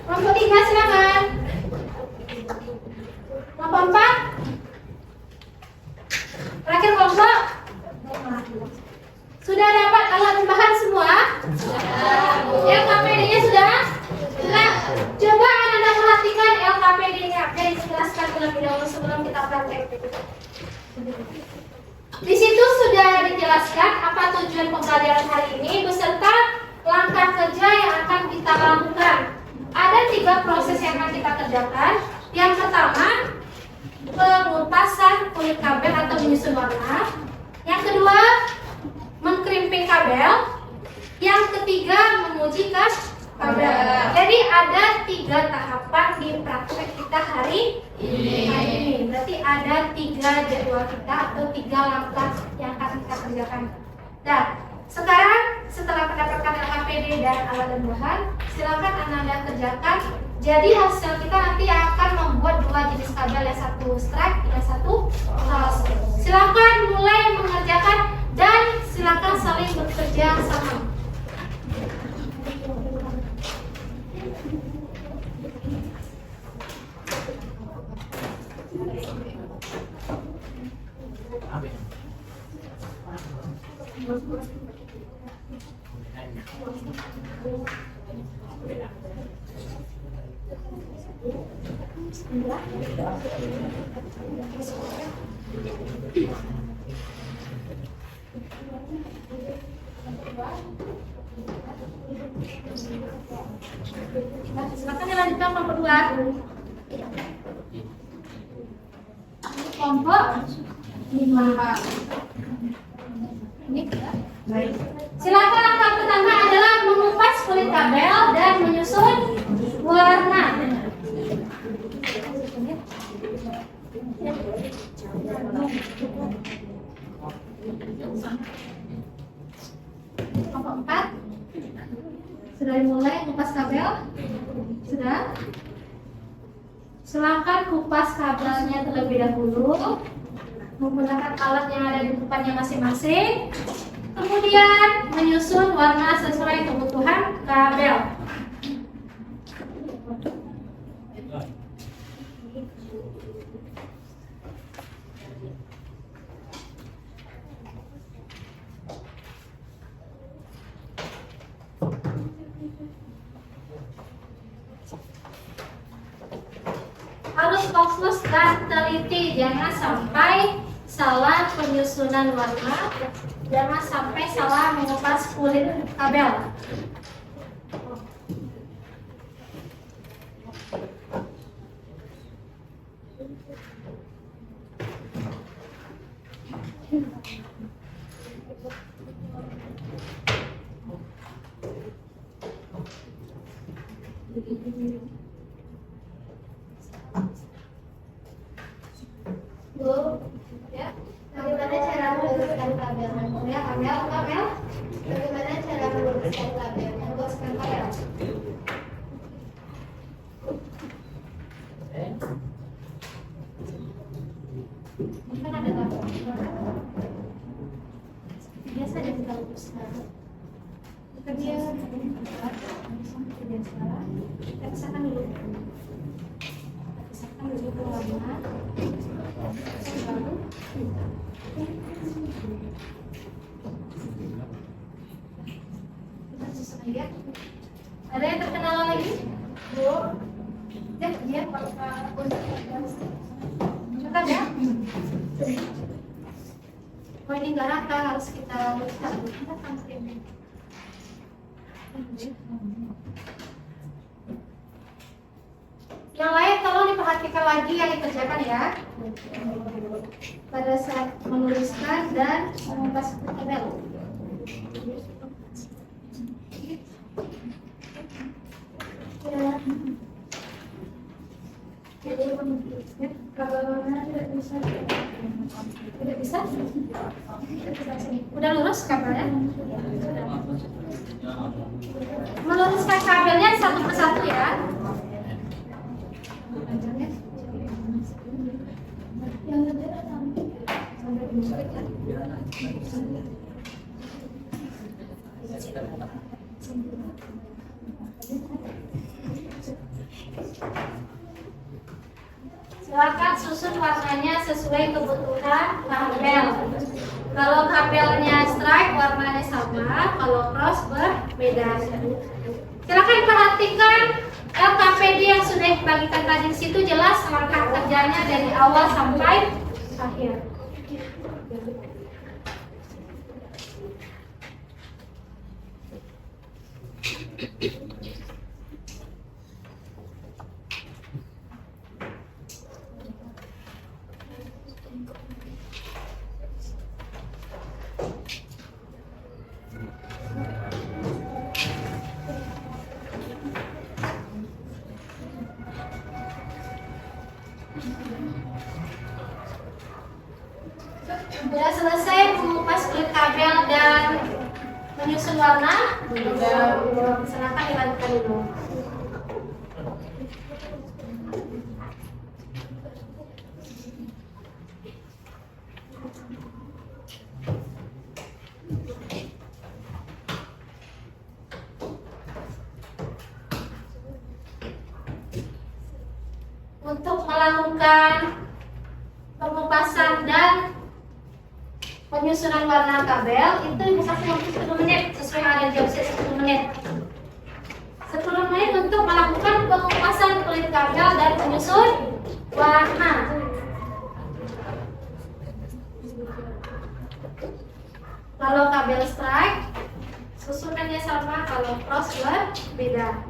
Kelompok 3 silakan. Kelompok 4. Terakhir kelompok 5. Sudah dapat alat dan bahan semua? LKPD-nya sudah? Sudah. Coba Anda perhatikan LKPD-nya. Jadi jelaskan terlebih dahulu sebelum kita praktek. Di situ sudah dijelaskan apa tujuan pembelajaran hari ini beserta langkah kerja yang akan kita lakukan. Ada 3 proses yang akan kita kerjakan. Yang pertama, pengupasan kulit kabel atau menyusun warna. Yang kedua, mengkrimping kabel. Yang ketiga, menguji kabel. Jadi ada 3 tahapan di praktek kita hari ini. Berarti ada 3 jadwal kita atau 3 langkah yang akan kita kerjakan. Dan sekarang setelah mendapatkan LKPD dan alat dan bahan, silakan Anda kerjakan. Jadi hasil kita nanti akan membuat 2 jenis kabel, yang satu strap, yang satu cross. Silakan mulai mengerjakan dan silakan saling bekerja sama. Silakan dilanjutkan kelompok 2. Kelompok 5. Ini baik. Silakan langkah pertama adalah mengupas kulit kabel dan menyusun warna. Kelompok 4 sudah dimulai kupas kabel? Sudah? Silakan kupas kabelnya terlebih dahulu menggunakan alat yang ada di depannya masing-masing. Kemudian menyusun warna sesuai kebutuhan kabel. Harus fokus dan teliti, jangan sampai salah penyusunan warna, jangan sampai salah mengupas kulit kabel. Bu, ya, bagaimana cara meluruskan kabel? Ya, kabel. Bagaimana cara meluruskan kabel? Meluruskan kabel. Kan ada kabel. Biasa ada kita luruskan. Kerja kita pisahkan dulu. Pisahkan dulu ke warna. Ada yang terkenal lagi? Bu? Ya, dia bentar ya. Oh, ini nggak rata, harus kita luruskan. Yang lain tolong diperhatikan lagi yang dikerjakan ya. Pada saat menuliskan dan mengupas kabel. Ya. Kabelnya tidak bisa. Tidak bisa? Udah lurus kabelnya? Meluruskan kabelnya satu persatu ya. Silakan susun warnanya sesuai kebutuhan kabel. Kalau kabelnya strike warnanya sama, kalau cross berbeda. Silakan perhatikan LKPD yang sudah dibagikan tadi di situ, jelas langkah kerjanya dari awal sampai akhir. Sudah selesai mengupas kulit kabel dan menyusun warna? Silakan dilanjutkan dulu. Untuk melakukan pengupasan dan penyusunan warna kabel itu ibu kasih waktu 10 menit sesuai yang ada di website 10 menit. 10 menit untuk melakukan pengupasan kulit kabel dan penyusun warna. Kalau kabel strike susunannya sama, kalau cross berbeda.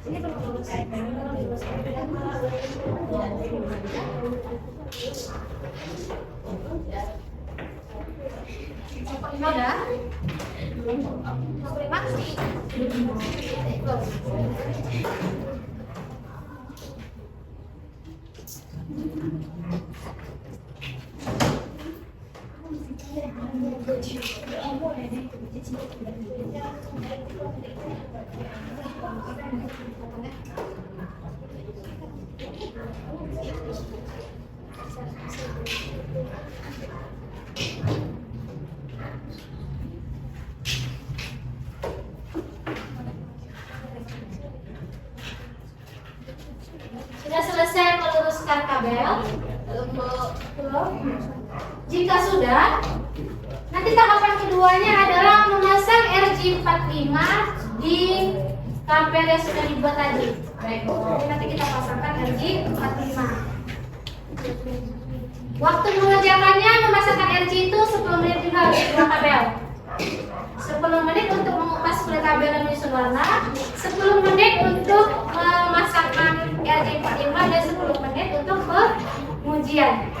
Ini belum selesai. Lima udah? 45? Sudah selesai meluruskan kabel? Belum. Jika sudah, nanti tahapan keduanya adalah memasang RJ45 di kabel yang sudah dibuat tadi. Baik, jadi nanti kita pasangkan RJ45. Waktu mengerjakannya memasangkan RJ itu 10 menit juga untuk dua kabel. 10 menit untuk mengupas kulit kabel dan menyusun warna, 10 menit untuk memasangkan RJ45 dan 10 menit untuk pengujian.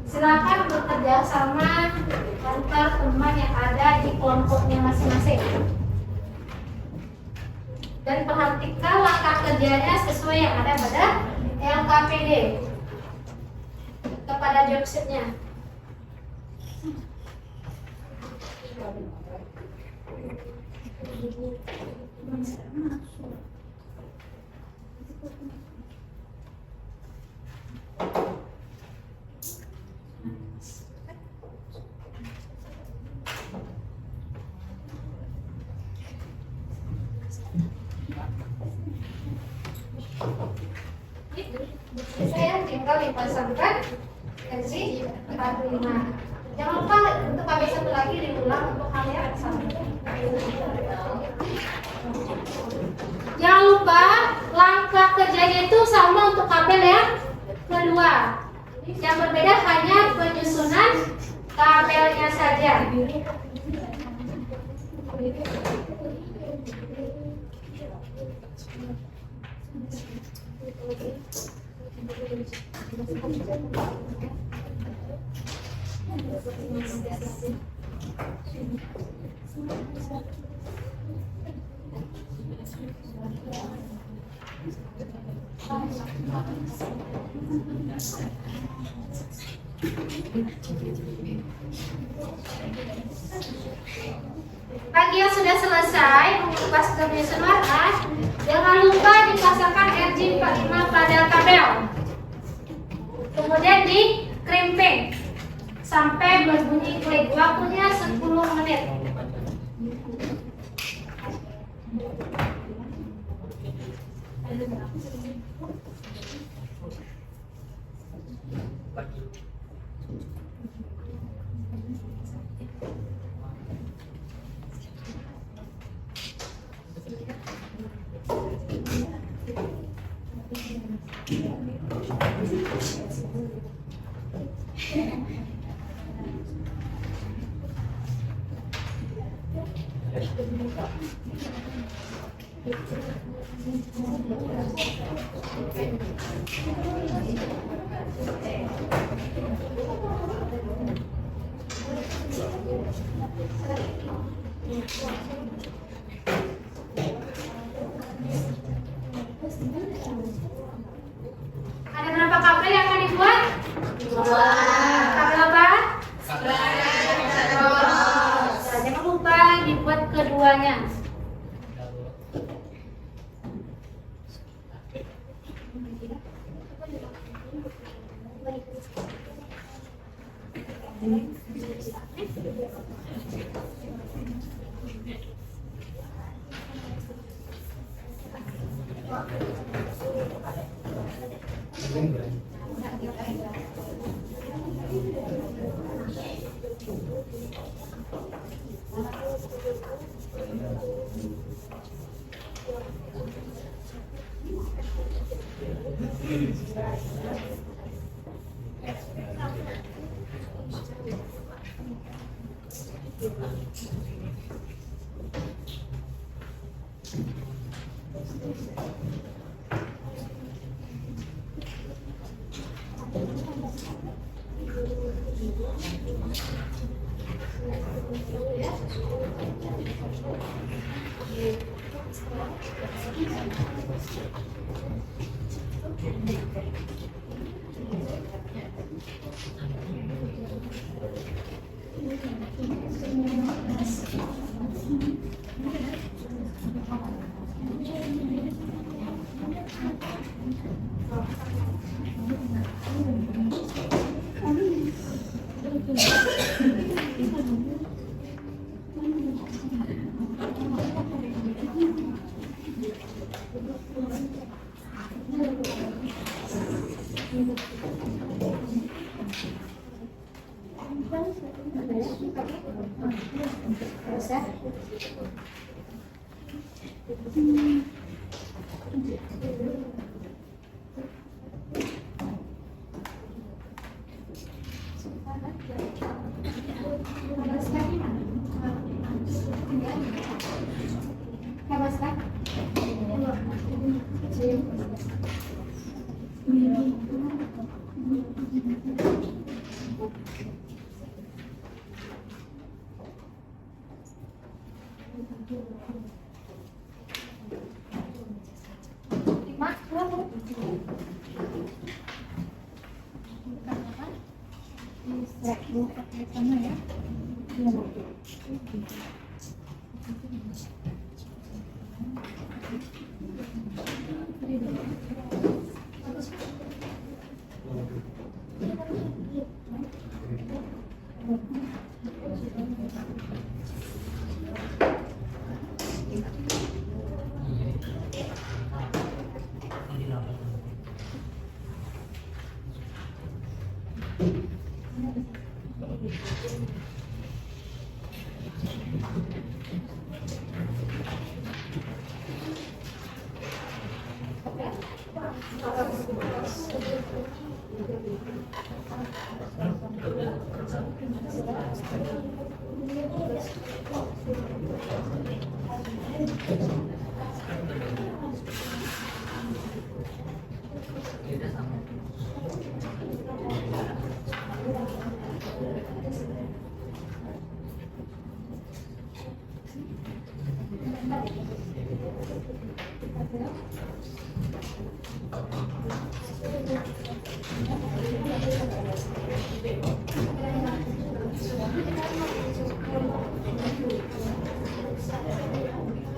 Silakan bekerja sama antar teman yang ada di kelompoknya masing-masing. Dan perhatikan langkah kerjanya sesuai yang ada pada LKPD kepada job sheet-nya. Saya tinggal dipasangkan RJ45. Jangan lupa untuk KB satu lagi diulang untuk hal yang sama. Jangan lupa langkah kerjanya itu sama untuk kabel yang kedua. Yang berbeda hanya penyusunan kabelnya saja. Bagi yang sudah selesai mengupas penyusun warna, jangan lupa dipasangkan RJ45 pada kabel. Kemudian di crimping sampai berbunyi klik. Waktunya 10 menit. kabelnya.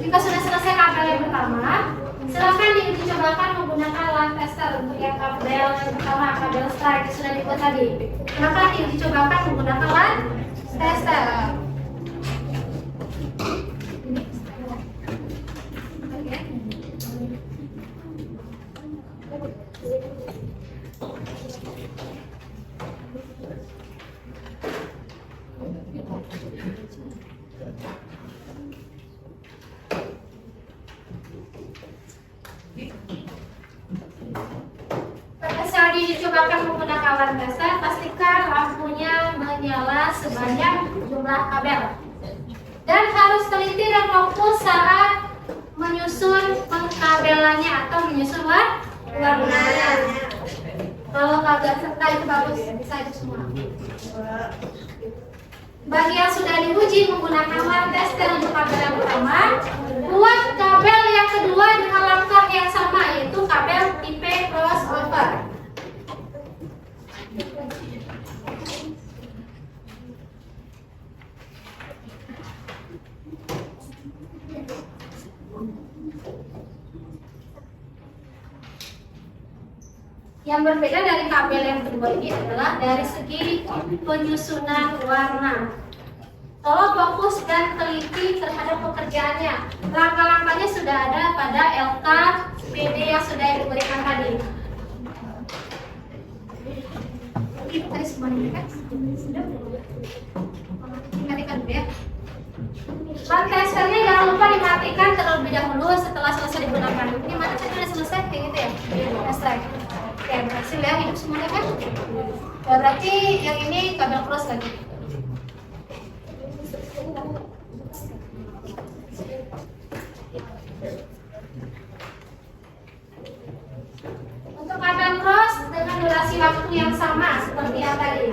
Jika sudah selesai kabel yang pertama, silakan dicobakan menggunakan alat tester untuk yang kabel yang pertama, kabel strike sudah dibuat tadi. Silakan dicobakan menggunakan alat tester. Pada saat dicobakan menggunakan alat tester, pastikan lampunya menyala sebanyak jumlah kabel. Dan harus teliti dan fokus saat menyusun pengkabelannya atau menyusun warnanya. Kalau kagak serta itu bagus, bisa itu semua. Bagi yang sudah diuji menggunakan alat tester untuk kabel yang pertama, buat kabel yang kedua dengan langkah yang sama, yaitu kabel tipe crossover. Yang berbeda dari tabel yang kedua ini adalah dari segi penyusunan warna. Tolong fokus dan teliti terhadap pekerjaannya. Langkah-langkahnya sudah ada pada LKPD yang sudah diberikan tadi. Itu tadi semuanya kan? Sudah. Ingatkan dulu ya. Lantesternya jangan lupa dimatikan terlebih dahulu setelah selesai digunakan. Ini mana kan sudah selesai kayak gitu ya? Selesai. Oke, berhasil ya hidup semuanya kan? Ya, berarti yang ini kabel cross lagi. Untuk kabel cross dengan durasi waktu yang sama seperti yang tadi.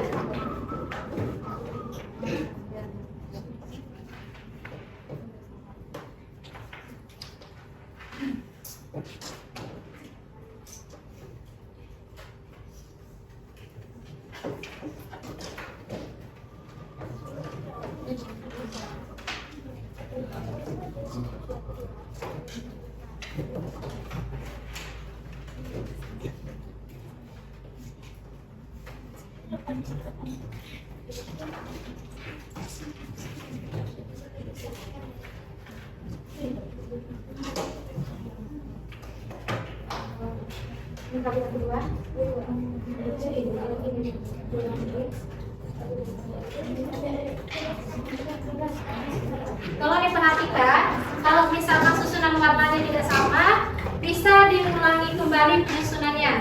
Kalau diperhatikan, kalau misalkan susunan warnanya tidak sama, bisa diulangi kembali penyusunannya.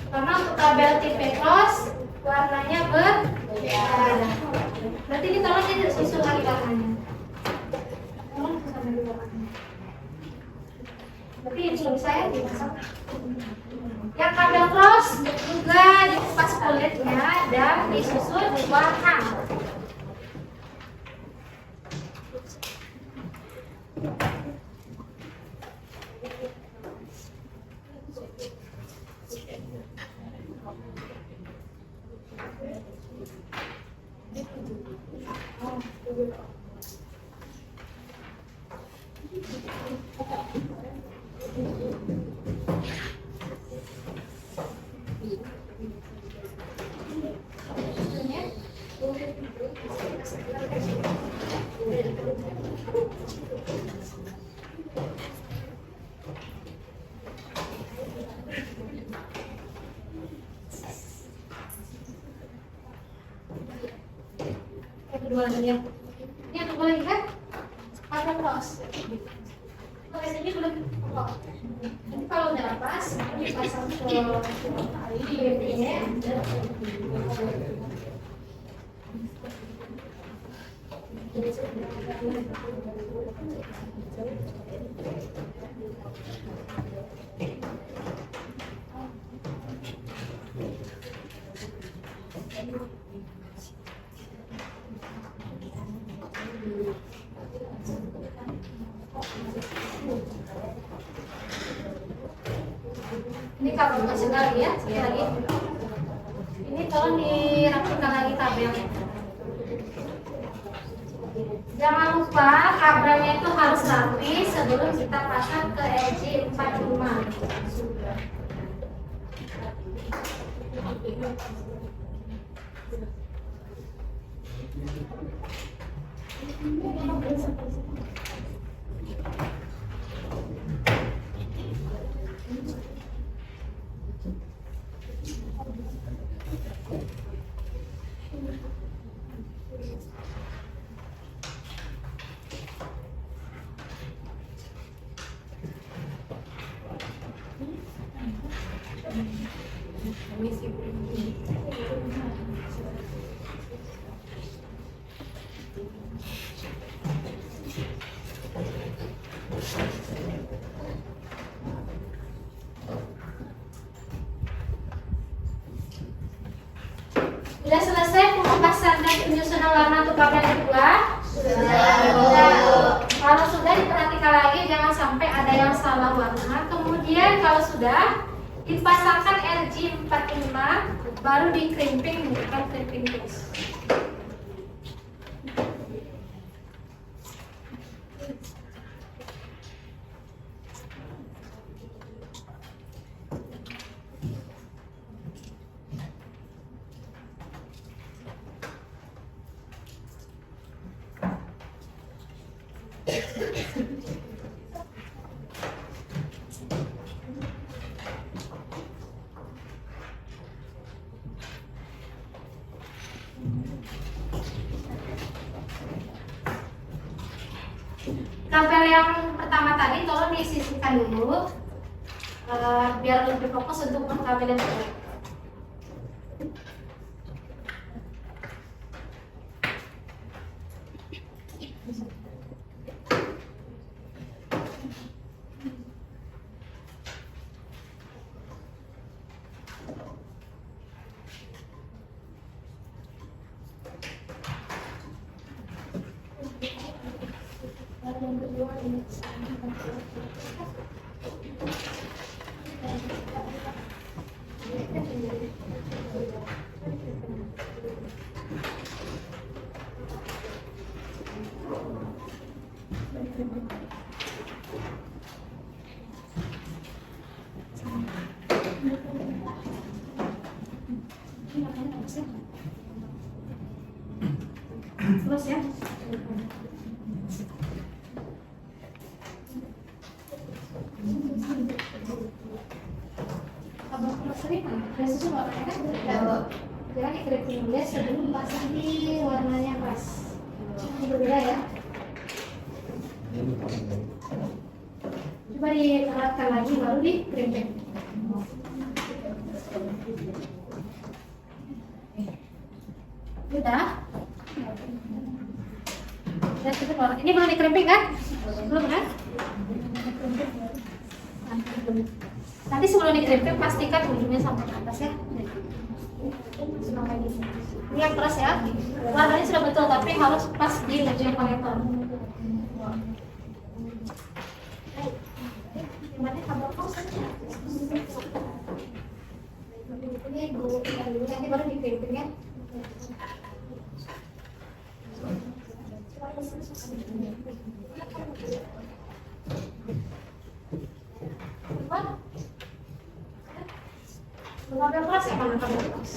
Karena untuk tabel tipe cross warnanya berbeda. Berarti ini tolong tidak susun lagi warnanya. Tolong susun lagi warnanya. Berarti belum saya dimasak. Yang kabel cross juga dikupas kulitnya dan disusun warna. Kedua lagi ya. Ini yang kedua lagi kan? Kabel cross. Oke, ini belum. Jadi kalau udah pas, dipasang ke ini. Ini kabel masih lagi ya, sekali lagi. Ini tolong dirapikan lagi tabelnya. Jangan lupa kabelnya itu harus rapi sebelum kita pasang ke LG45. Sudah selesai pembahasan dan penyusunan warna untuk kabel kedua? Sudah. Kalau sudah diperhatikan lagi jangan sampai ada yang salah warna. Kemudian kalau sudah dipasangkan RG45 baru di crimping bukan crimping terus. kabel yang pertama tadi tolong disisihkan dulu biar lebih fokus untuk kabel yang kedua. Yang kedua ini terus ya. Jangan dikeriting dulu sebelum pasang di warnanya pas. Ini berbeda ya. Coba dikeratkan lagi baru dikeriting. Sudah. Dan kita keluar. Ini belum dikeriting kan? Belum kan? Nanti sebelum dikeriting pastikan ujungnya sampai ke atas ya. Ini yang keras ya. Warnanya sudah betul tapi harus pas di ujung konektor. Gimana kabel kos? Ini dulu nanti baru dikeriting ya. Kabel keras ya, mana kabel keras?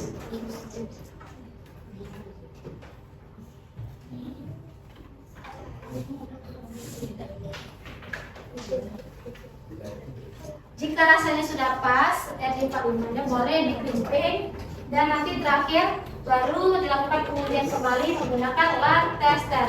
Jika rasanya sudah pas, RJ45-nya boleh dikeriting dan nanti terakhir baru dilakukan pengujian kembali menggunakan LAN tester.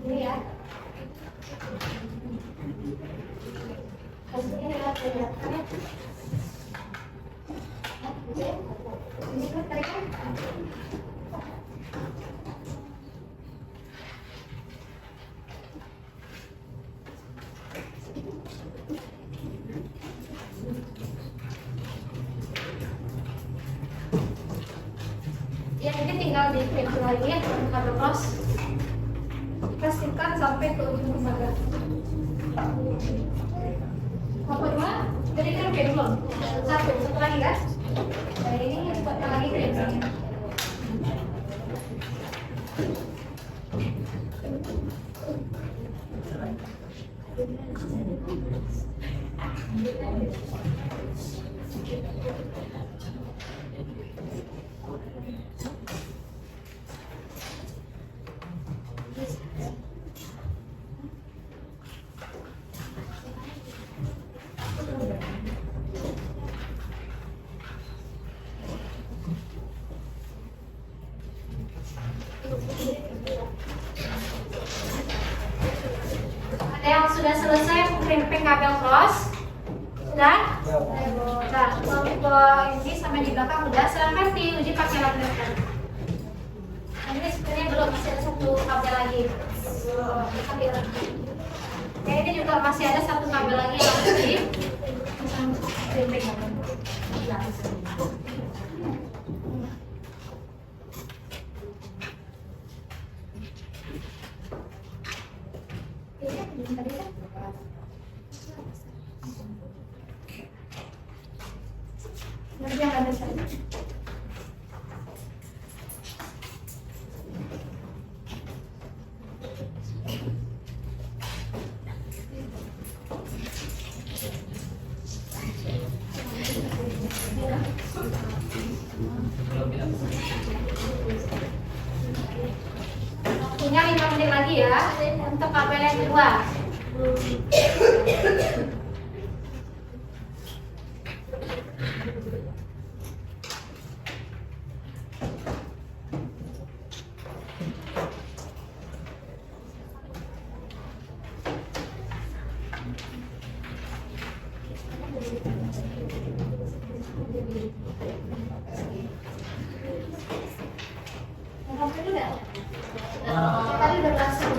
Ini ya. Hasilnya lihat-lihat. Ini kan tarikan. Ya ini tinggal diklik lagi ya kabel cross. Pastikan sampai ke ujung lembaga. Apa dua? Jadi kan belum. Satu lagi kan? Nah ini cepatkan lagi cleansingnya. Ada yang sudah selesai crimping kabel cross? Sudah? Sudah. Kalau ini sampai di belakang udah, silahkan diuji pakai lat tester. Ini sebenarnya belum, masih ada satu kabel lagi. Ya, ini juga masih ada satu kabel lagi yang harus di crimping. lagi ya untuk kabel yang kedua. Tadi udah berhasil.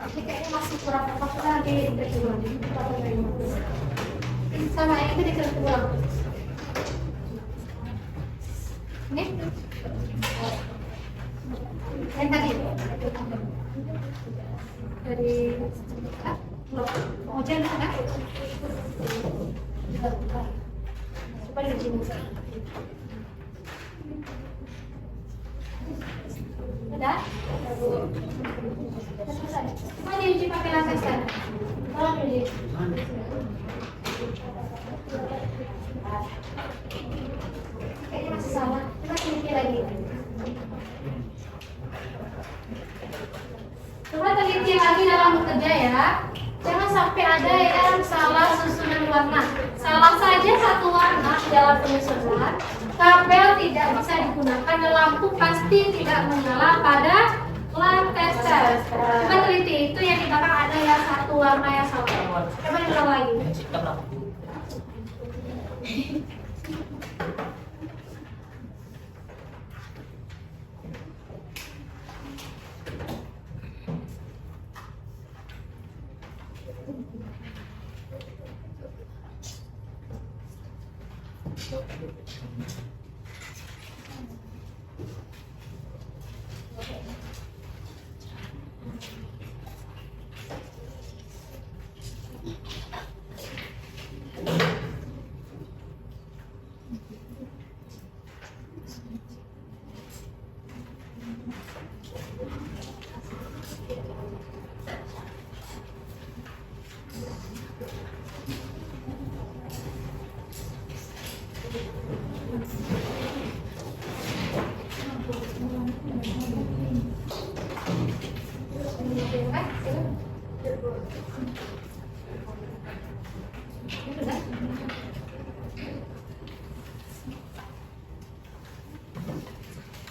Ini kayaknya masih kurang apa lagi sama ini dikira kurang. Ini yang tadi dari hujan ada coba di sini ada coba diuji pakai lapisan tolong diuji kayaknya masih salah coba teliti lagi coba teliti lagi dalam bekerja ya. Jangan sampai ada yang salah susunan warna. Salah saja satu warna dalam penyusunan, kabel tidak bisa digunakan dan lampu pasti tidak menyala pada lamp tester. Coba teliti itu yang di belakang ada yang satu warna yang salah. Coba diulang lagi.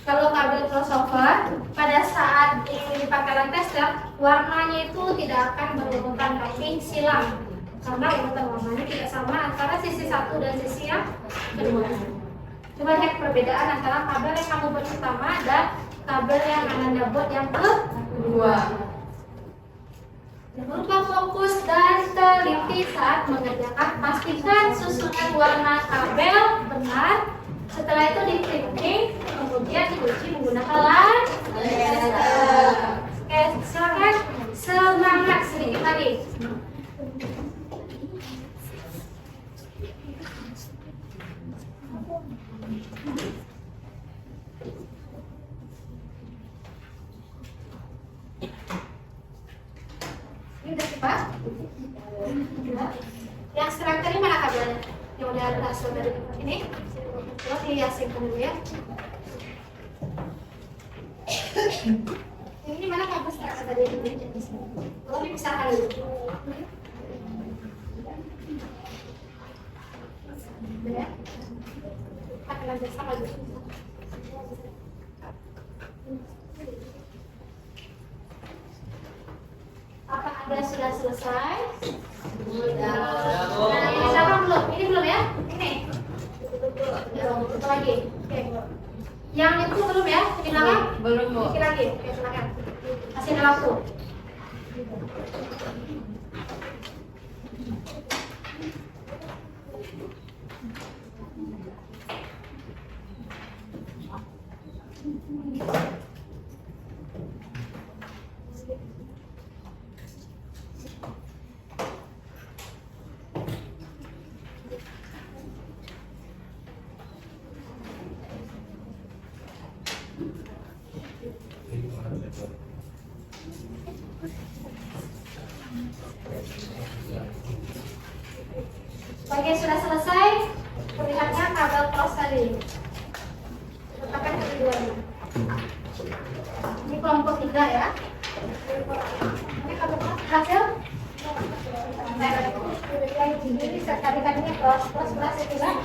Kalau kabel crossover pada saat ini dipakai lamp tester, warnanya itu tidak akan berurutan tapi silang karena urutan warnanya tidak sama antara sisi satu dan sisi yang kedua. Coba lihat perbedaan antara kabel yang kamu buat pertama dan kabel yang Anda buat yang kedua. Jangan lupa fokus dan teliti saat mengerjakan. Pastikan susunan warna kabel benar. Setelah itu di printing, kemudian diuji menggunakan lamp tester. Oke, silakan semangat sedikit lagi. Ini udah cepat. Yang sekarang tadi mana kabelnya? Yang udah berhasil dari ini? Coba diasingkan dulu ya. Ini mana kabel sekarang tadi? Kalau dipisahkan dulu. Ya. Pakai lantai sama dulu. Apa Anda sudah selesai? Sudah. Nah, ini siapa belum? Ini belum ya? Ini. Satu lagi. Oke. Yang itu belum ya? Ini nama? Belum, Bu. Ini lagi. Oke, silakan. Kasih waktu. Oke, sudah selesai. Perlihatnya kabel cross tadi. Letakkan keduanya. Ini kelompok 3 ya. Ini kabel cross hasil. Ini tadi-tadinya cross berhasil tidak?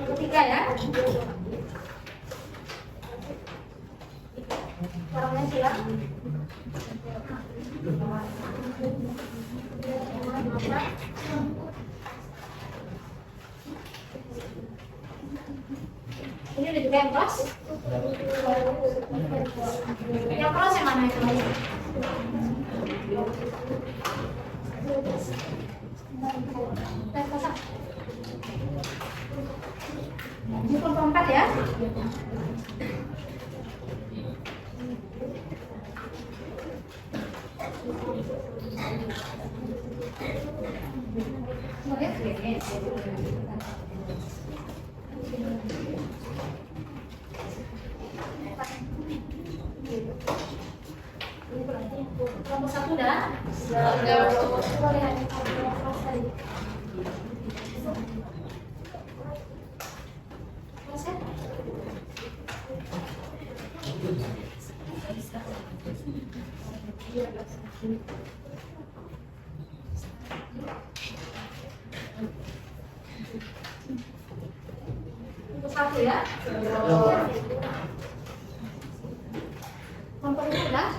Ketiga ya. Warnanya siap. Ini udah juga yang cross. Yang cross yang mana itu? Ini kelompok 4 ya. Kelompok 1 udah? Coba lihat kelompok tadi. Untuk 1 ya. Kelompok 2 udah?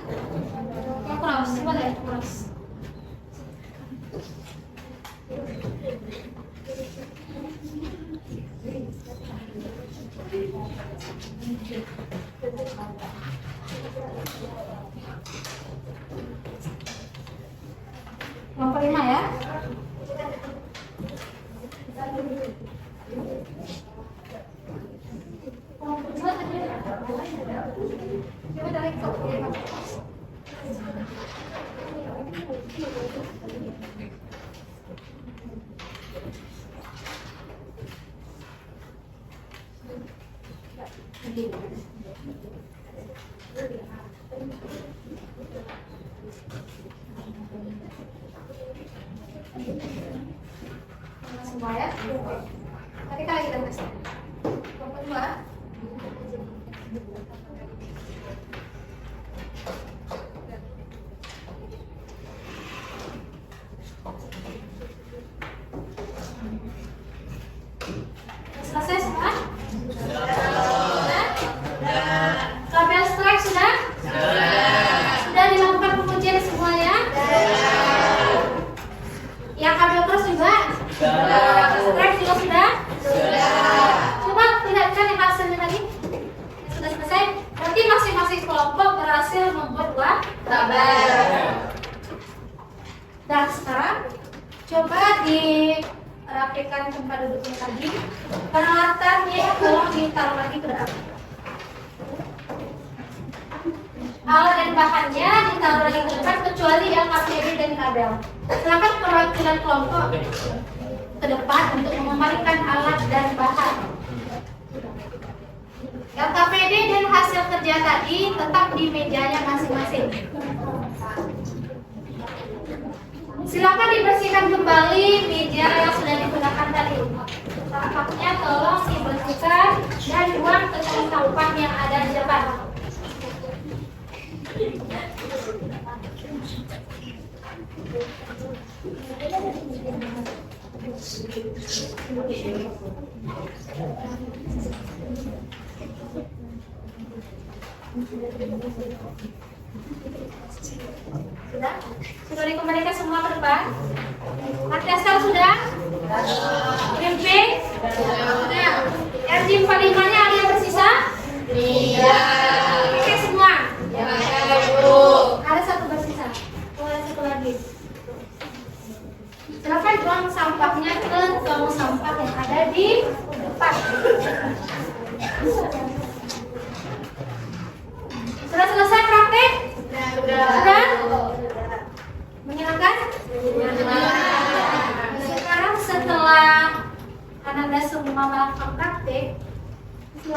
Yang cross, coba lihat cross. Kelompok 5 ya. Kelompok 2 tadi. Coba dari kelompok 5. Semua ya. Tadi kali kita tes. Kelompok 2. Selesai semua? Sudah? Kabel strike sudah? Sudah dilakukan pengujian semuanya? Yang kabel cross juga? Strike juga sudah? Coba lihatkan yang hasilnya tadi. Sudah selesai? Berarti masing-masing kelompok berhasil membuat 2 kabel. Dan sekarang coba dirapikan tempat duduknya tadi. Peralatannya tolong ditaruh lagi ke dalam. Alat dan bahannya ditaruh lagi ke depan kecuali yang APD dan kabel. Silakan perwakilan kelompok ke depan untuk mengembalikan alat dan bahan. Yang KPD dan hasil kerja tadi tetap di mejanya masing-masing. Silakan dibersihkan kembali meja yang sudah digunakan tadi. Tampaknya tolong dibersihkan dan buang ke tempat sampah yang ada di depan. Sudah? Sudah dikembalikan semua ke depan? Atestar sudah? MP? Sudah. Enzim 45-nya ada yang bersisa? Tidak. Oke semua? Ada satu bersisa. Oh, ada satu lagi. Silakan buang sampahnya ke tong sampah yang ada di depan. Sudah selesai praktek? Sudah? Menyenangkan? Sekarang setelah Anda semua melakukan praktek,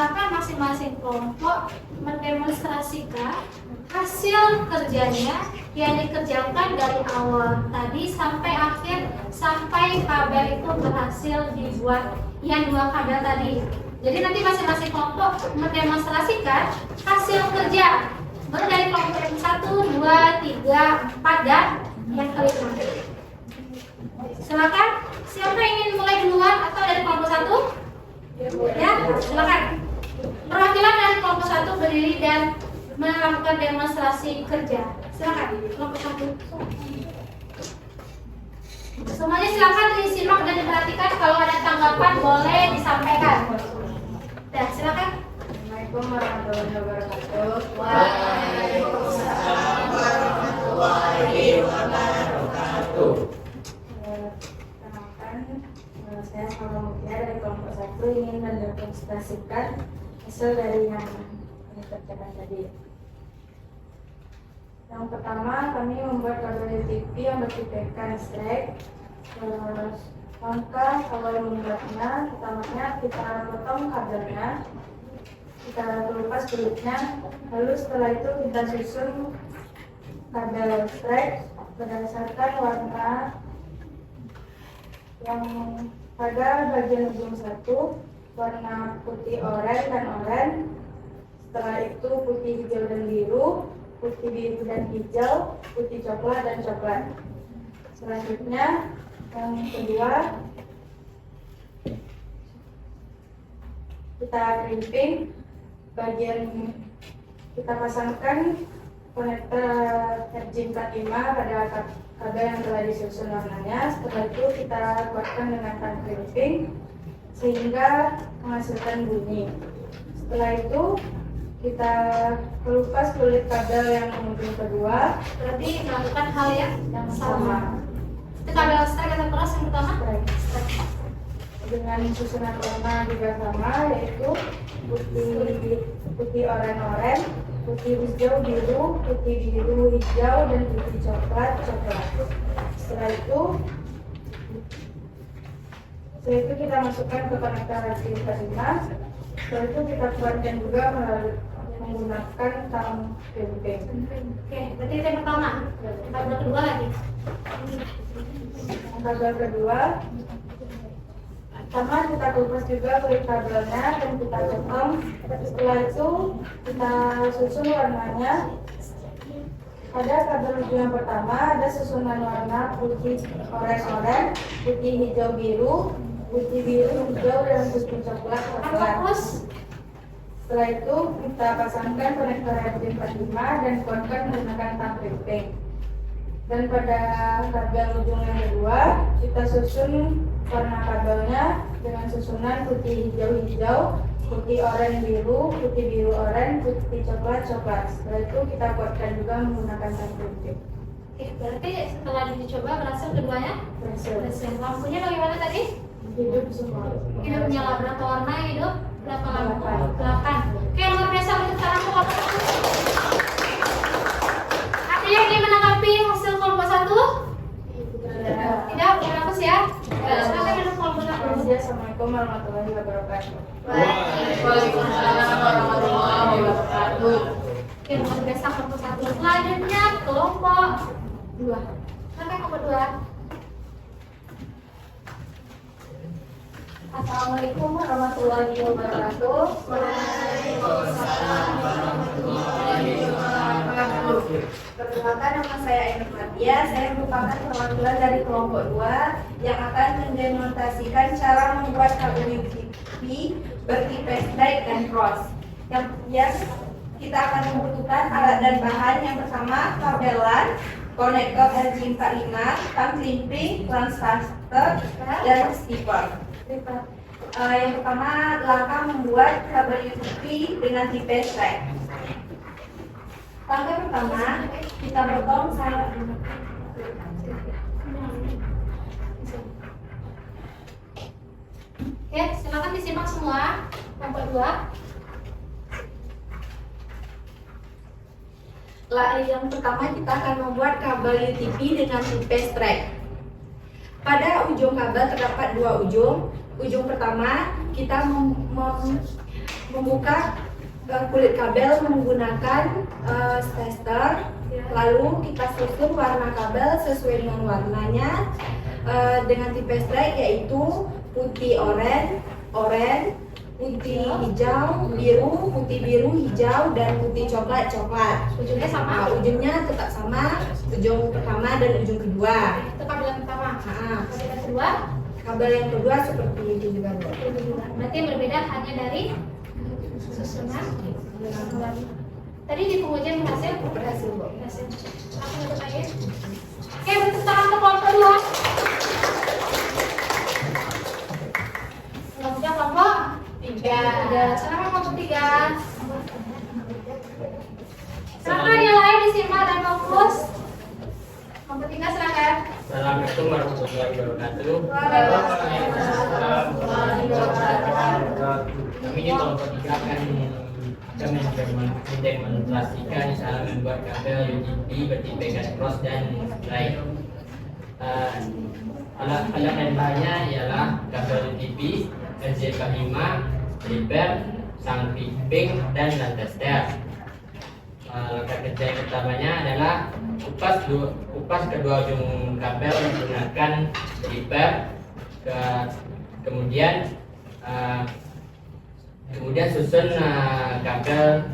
silakan masing-masing kelompok mendemonstrasikan hasil kerjanya yang dikerjakan dari awal tadi sampai akhir, sampai kabel itu berhasil dibuat yang 2 kabel tadi. Jadi nanti masing-masing kelompok mendemonstrasikan hasil kerja mulai dari kelompok yang 1, 2, 3, 4 dan yang kelima. Silakan, siapa ingin mulai duluan atau dari kelompok 1? Ya, silakan. Perwakilan dari kelompok 1 berdiri dan melakukan demonstrasi kerja. Silakan, kelompok 1. Semuanya silakan disimak dan diperhatikan. Kalau ada tanggapan boleh disampaikan. Ya, silakan. Assalamualaikum warahmatullahi wabarakatuh. Waalaikumsalam warahmatullahi wabarakatuh. Perkenalkan, saya Salma Mutia dari kelompok 1 ingin mendemonstrasikan hasil dari yang kami kerjakan tadi. Yang pertama, kami membuat kabel TV yang bertipe strike. Terus langkah awal membuatnya, pertamanya kita potong kabelnya, kita lepas kulitnya, lalu setelah itu kita susun kabel strike berdasarkan warna yang pada bagian ujung 1 warna putih oranye dan oranye, setelah itu putih hijau dan biru, putih biru dan hijau, putih coklat dan coklat. Selanjutnya yang kedua kita crimping, bagian kita pasangkan konektor RJ45 pada kabel yang telah disusun warnanya. Setelah itu kita kuatkan dengan tang crimping sehingga menghasilkan bunyi. Setelah itu kita lepas kulit kabel yang ujung kedua. Berarti melakukan hal yang sama. Itu kabel strike atau cross yang pertama? Dengan susunan warna juga sama, yaitu putih oranye, putih hijau biru, putih biru hijau, dan putih coklat. Setelah itu kita masukkan ke konektor RJ45. Setelah itu kita kuatkan juga menggunakan tang crimping. Oke, berarti itu yang pertama. Kabel kedua lagi. Kabel kedua, pertama kita kupas juga kulit kabelnya dan kita potong. Setelah itu kita susun warnanya. Pada kabel ujung yang pertama ada susunan warna putih oranye, putih hijau biru, putih biru hijau, dan putih coklat. Fokus. Setelah itu kita pasangkan konektor RJ45 dan kuatkan menggunakan tang crimping. Dan pada kabel ujung yang kedua kita susun warna kabelnya dengan susunan putih hijau, putih oranye biru, putih biru oranye, putih coklat. Setelah itu kita kuatkan juga menggunakan tang crimping. Oke, berarti setelah dicoba berhasil keduanya? Berhasil. Lampunya bagaimana tadi? Hidup semua. Hidup nyala berapa warna hidup? Berapa lampu? 8. Oke, luar biasa untuk saran kelompok 1. Ada yang ingin menanggapi hasil kelompok 1? Tidak, bagus ya. Silakan untuk kelompok 1. Assalamualaikum warahmatullahi wabarakatuh. Waalaikumsalam warahmatullahi wabarakatuh. Oke, luar biasa kelompok 1. Selanjutnya kelompok 2. Silakan kelompok 2. Assalamualaikum warahmatullahi wabarakatuh. Waalaikumsalam warahmatullahi wabarakatuh. Perkenalkan, nama saya Ainur Fatia. Saya merupakan perwakilan dari kelompok 2 yang akan mendemonstrasikan cara membuat kabel UPV bertipe strike dan cross. Yang kita akan membutuhkan alat dan bahan yang pertama kabelan, konektor RJ45, tang crimping, transcaster, dan stipper. Yang pertama, langkah membuat kabel UPV dengan tipe strike. Langkah pertama, kita potong sayap. Oke, silakan disimak semua. Kelompok 2. Yang pertama, kita akan membuat kabel UTP dengan tipe strike. Pada ujung kabel terdapat 2 ujung. Ujung pertama kita membuka kulit kabel menggunakan tester, lalu kita susun warna kabel sesuai dengan warnanya dengan tipe strike, yaitu putih oranye, putih hijau, biru, putih biru, hijau, dan putih coklat. Ujungnya sama. Ujungnya tetap sama, ujung pertama dan ujung kedua. Itu kabel yang pertama. Kabel yang kedua, Kabel yang kedua seperti itu juga, Bu. berarti yang berbeda hanya dari susunan. Tadi di pengujian berhasil? Berhasil, Bu. Berhasil. Aku nutup aja. Oke, bentuk tangan untuk kelompok kedua. Selanjutnya kelompok 3. Silakan kelompok 3. Silakan yang lain disimak dan fokus. Kelompok 3 silakan. Assalamualaikum warahmatullahi wabarakatuh. Kami di kelompok 3 akan mendemonstrasikan cara membuat kabel UGB bertipe gas cross dan strike. Alat dan bahannya ialah kabel UGB, RJ45, riber, sang piping, dan tester. Langkah kerja yang pertamanya adalah kupas kedua ujung kabel menggunakan riber, kemudian susun kabel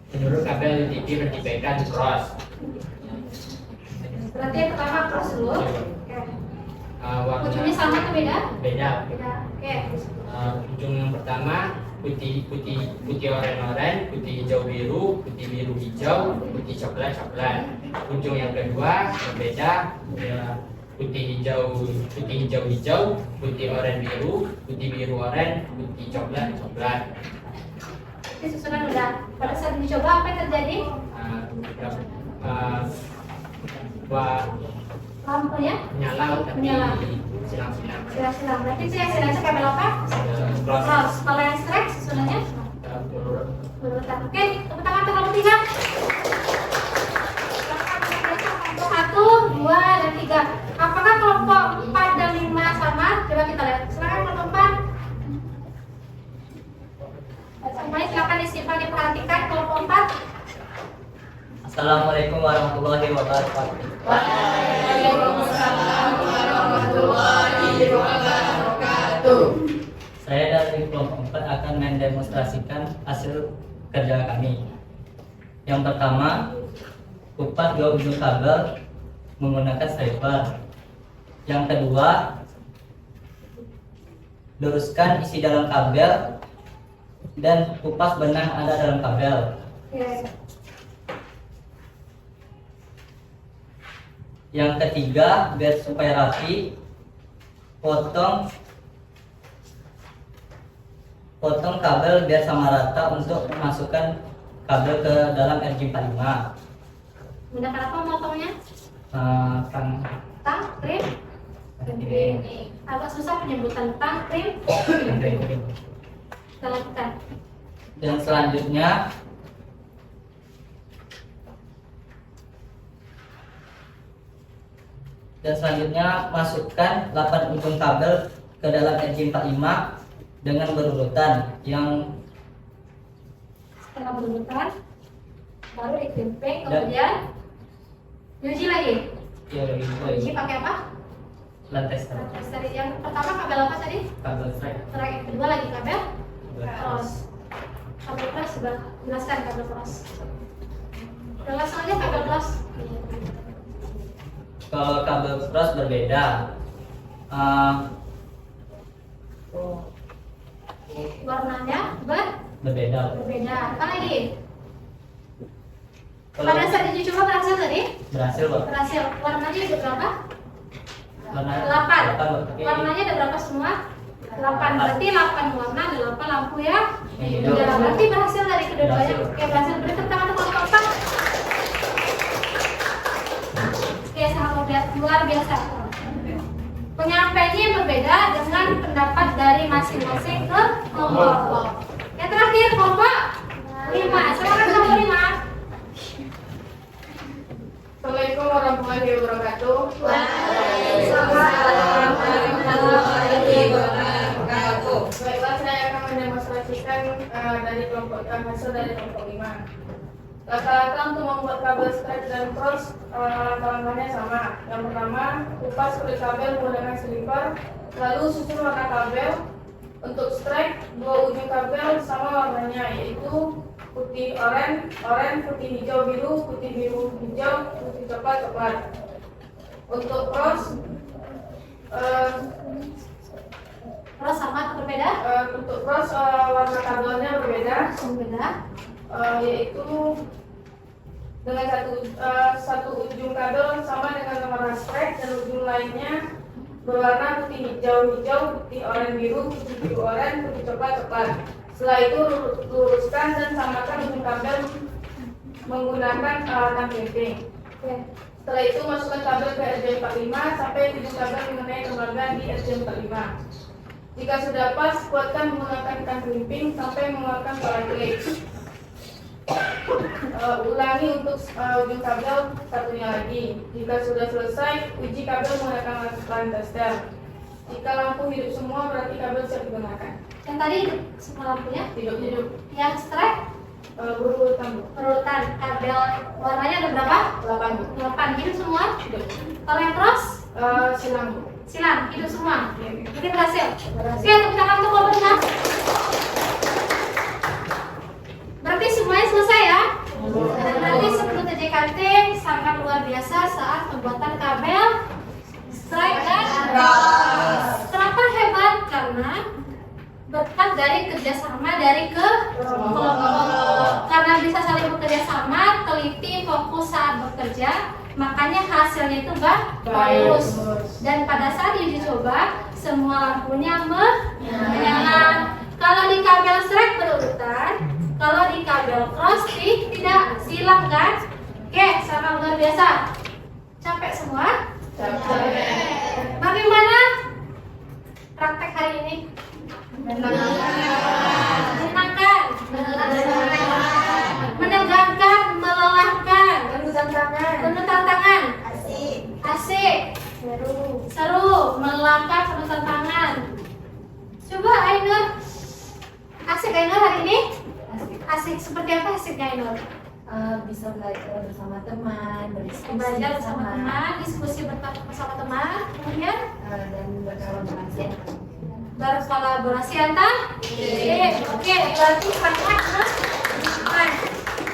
menurut kabel UTP bertipekan cross. Berarti yang pertama cross dulu. Ujungnya sama atau beda? Beda. Oke. Ujung yang pertama putih oranye, putih hijau biru, putih biru hijau, putih coklat. Ujung yang kedua berbeda, putih hijau, putih oranye biru, putih biru oranye, putih coklat. Ini susunan udah. Pada saat dicoba apa yang terjadi? Lampunya Menyala tapi Menyala. silang-silang. silang-silang. Berarti itu yang silang kabel apa? Cross. Cross. Kalau yang strike susunannya berurutan. Oke, tepuk tangan untuk kelompok 3. Kelompok 1, 2, dan 3. Apakah kelompok 4 dan 5 sama? Coba kita lihat. Silakan kelompok 4. Semuanya silakan disimak diperhatikan kelompok 4. Assalamualaikum warahmatullahi wabarakatuh. Saya dari kelompok 4 akan mendemonstrasikan hasil kerja kami. Yang pertama, kupas dua ujung kabel menggunakan striper. Yang kedua, luruskan isi dalam kabel dan kupas benang ada dalam kabel. Yang ketiga, biar supaya rapi, potong kabel biar sama rata untuk masukkan kabel ke dalam RJ45. Menggunakan apa motongnya? Tang, krim. Agak susah penyebutan tang, krim. Kita lakukan. Dan selanjutnya masukkan 8 ujung kabel ke dalam RJ45 dengan berurutan. Setelah berurutan, baru diklimping, kemudian diuji lagi. Uji pakai apa? Lantai Tadi yang pertama kabel apa tadi? kabel strike. Terakhir yang kedua lagi kabel cross. Kabel cross sudah jelaskan kabel cross. Jelas aja kabel cross. Kalau kabel cross berbeda. Warnanya Berbeda. berbeda. Apa lagi? Pada saat diuji coba berhasil tadi? Berhasil, Pak. Berhasil. Warnanya ada berapa? Warna 8. Warnanya ada berapa semua? 8. Berarti 8 warna, 8 lampu ya. Iya. Berarti berhasil dari kedua-duanya. Berhasil. Oke, berhasil. Beri tepuk tangan untuk kelompok 4. Oke, sangat luar biasa. Penyampaiannya berbeda dengan pendapat dari masing-masing kelompok. Yang terakhir kelompok 5. Silakan kelompok 5. Assalamualaikum warahmatullahi wabarakatuh. Baiklah, saya akan mendemonstrasikan dari kelompok hasil dari kelompok 5. Rata-rata untuk membuat kabel strike dan cross langkah-langkahnya sama. Yang pertama, kupas kulit kabel menggunakan sliper, lalu susun warna kabel. Untuk strike, dua ujung kabel sama warnanya, yaitu putih oranye, putih hijau biru, putih biru hijau, putih coklat coklat. Untuk cross, Terus sama atau berbeda? untuk cross warna kabelnya berbeda, yaitu dengan satu ujung kabel sama dengan warna strike dan ujung lainnya berwarna putih hijau, putih oranye biru, putih biru oranye, putih coklat coklat. Setelah itu luruskan dan samakan ujung kabel menggunakan alatan clipping. Setelah itu masukkan kabel ke RJ45 sampai ujung kabel mengenai lembaga di RJ45. Jika sudah pas, kuatkan menggunakan ikan clipping sampai mengeluarkan suara klik. Ulangi untuk ujung kabel satunya lagi. Jika sudah selesai, uji kabel menggunakan line tester. Jika lampu hidup semua, berarti kabel siap digunakan. Yang tadi semua lampunya? Hidup. Yang strike? Berurutan, Bu. Berurutan. Kabel warnanya ada berapa? 8, Bu. 8. Hidup semua? Hidup. Kalau yang cross? Silang, Bu. Silang, hidup semua. Iya. Berarti berhasil. Oke, tepuk tangan untuk kelompok 6. Berarti semuanya selesai ya? Berarti sebelum TJKT sangat luar biasa saat pembuatan kabel strike dan cross. Kenapa hebat? Karena berkat dari kerjasama dari kelompok. Karena bisa saling bekerja sama, teliti, fokus saat bekerja, makanya hasilnya itu bagus. Dan pada saat diuji coba, semua lampunya menyala. Kalau di kabel strike berurutan, kalau di kabel cross tidak silang kan? Oke, sangat luar biasa. Capek semua? Bagaimana praktek hari ini? Menyenangkan, menegangkan, melelahkan, penuh tantangan, asik, seru, melelahkan, penuh tantangan. Coba Ainur, asik Ainur hari ini? Asik, seperti apa asiknya Ainur? Bisa belajar bersama teman, Belajar bersama teman, diskusi bersama teman, kemudian dan berkolaborasi. berkolaborasi antar. Oke, berarti sangat menyenangkan.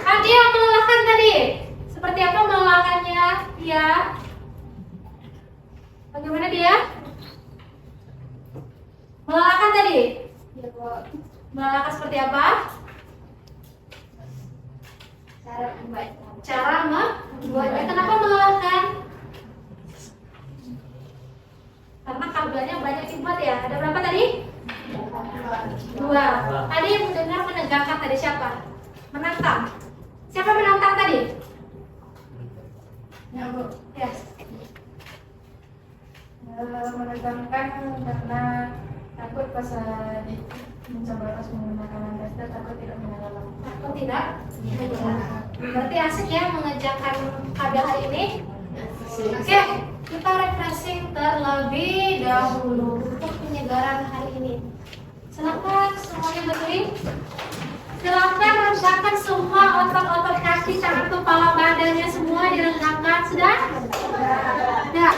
Ada yang melelahkan tadi. Seperti apa melelahkannya? Ya. Bagaimana dia? Melelahkan tadi? Melelahkan seperti apa? Cara membuatnya. Kenapa melelahkan? Karena kabelnya banyak dibuat ya. Ada berapa tadi? 2. Tadi yang mendengar menegangkan tadi siapa? Menantang. Siapa menantang tadi? Ya, Bu. Yes. Menegangkan karena takut pas mencoba pas menggunakan line tester, takut tidak menyala lampu. Takut tidak? Berarti asik ya mengerjakan kabel hari ini. Oke, kita refreshing terlebih dahulu untuk penyegaran hari ini. Silakan semuanya berdiri. Silakan rendahkan semua otot-otot kaki, tangan, kepala, badannya semua direndahkan. Sudah? Sudah.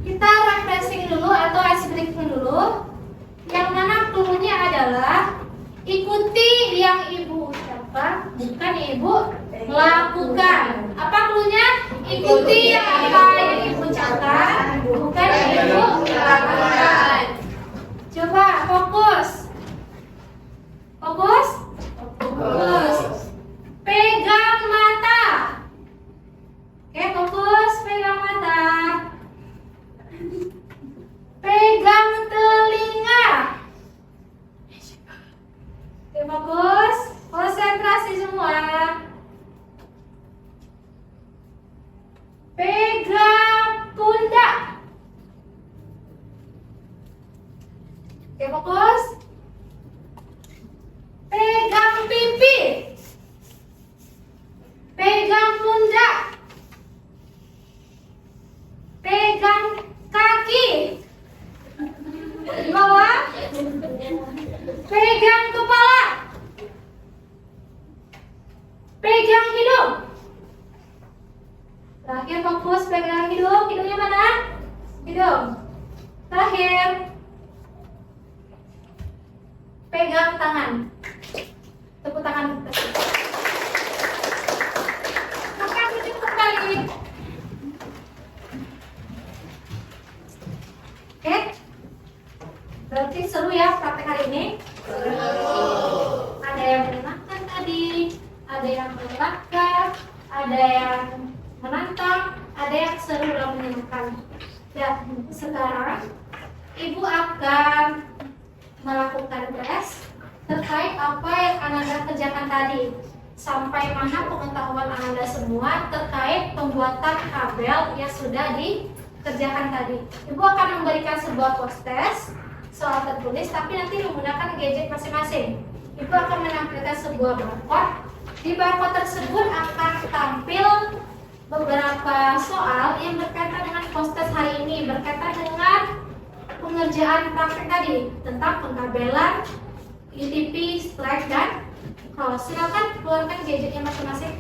Kita refreshing dulu atau ice breaking dulu. Yang mana cluenya adalah ikuti yang ibu ucapkan, bukan ibu lakukan. Apa cluenya? Ikuti apa yang ibu ucapkan, bukan ibu lakukan. Coba fokus. Fokus. Fokus. Pegang mata. Oke, fokus. Pegang mata. Pegang telinga. Oke, fokus. Konsentrasi semua. Pegang pundak. Oke, fokus. Pegang pipi. Pegang pundak. dong. Terakhir, pegang tangan. Tepuk tangan. Makan sedikit kembali. Oke? Berarti seru ya praktek hari ini? Ada yang menyenangkan tadi, ada yang melelahkan, ada yang menantang, ada yang seru dan menyenangkan. Ya, sekarang Ibu akan melakukan tes terkait apa yang Ananda kerjakan tadi. Sampai mana pengetahuan Ananda semua terkait pembuatan kabel yang sudah dikerjakan tadi. Ibu akan memberikan sebuah post test soal tertulis, tapi nanti menggunakan gadget masing-masing. Ibu akan menampilkan sebuah barcode. Di barcode tersebut akan tampil beberapa soal yang berkaitan dengan post test hari ini, berkaitan dengan pengerjaan praktek tadi tentang pengkabelan UTP, strike, dan cross. Silakan keluarkan gadgetnya masing-masing.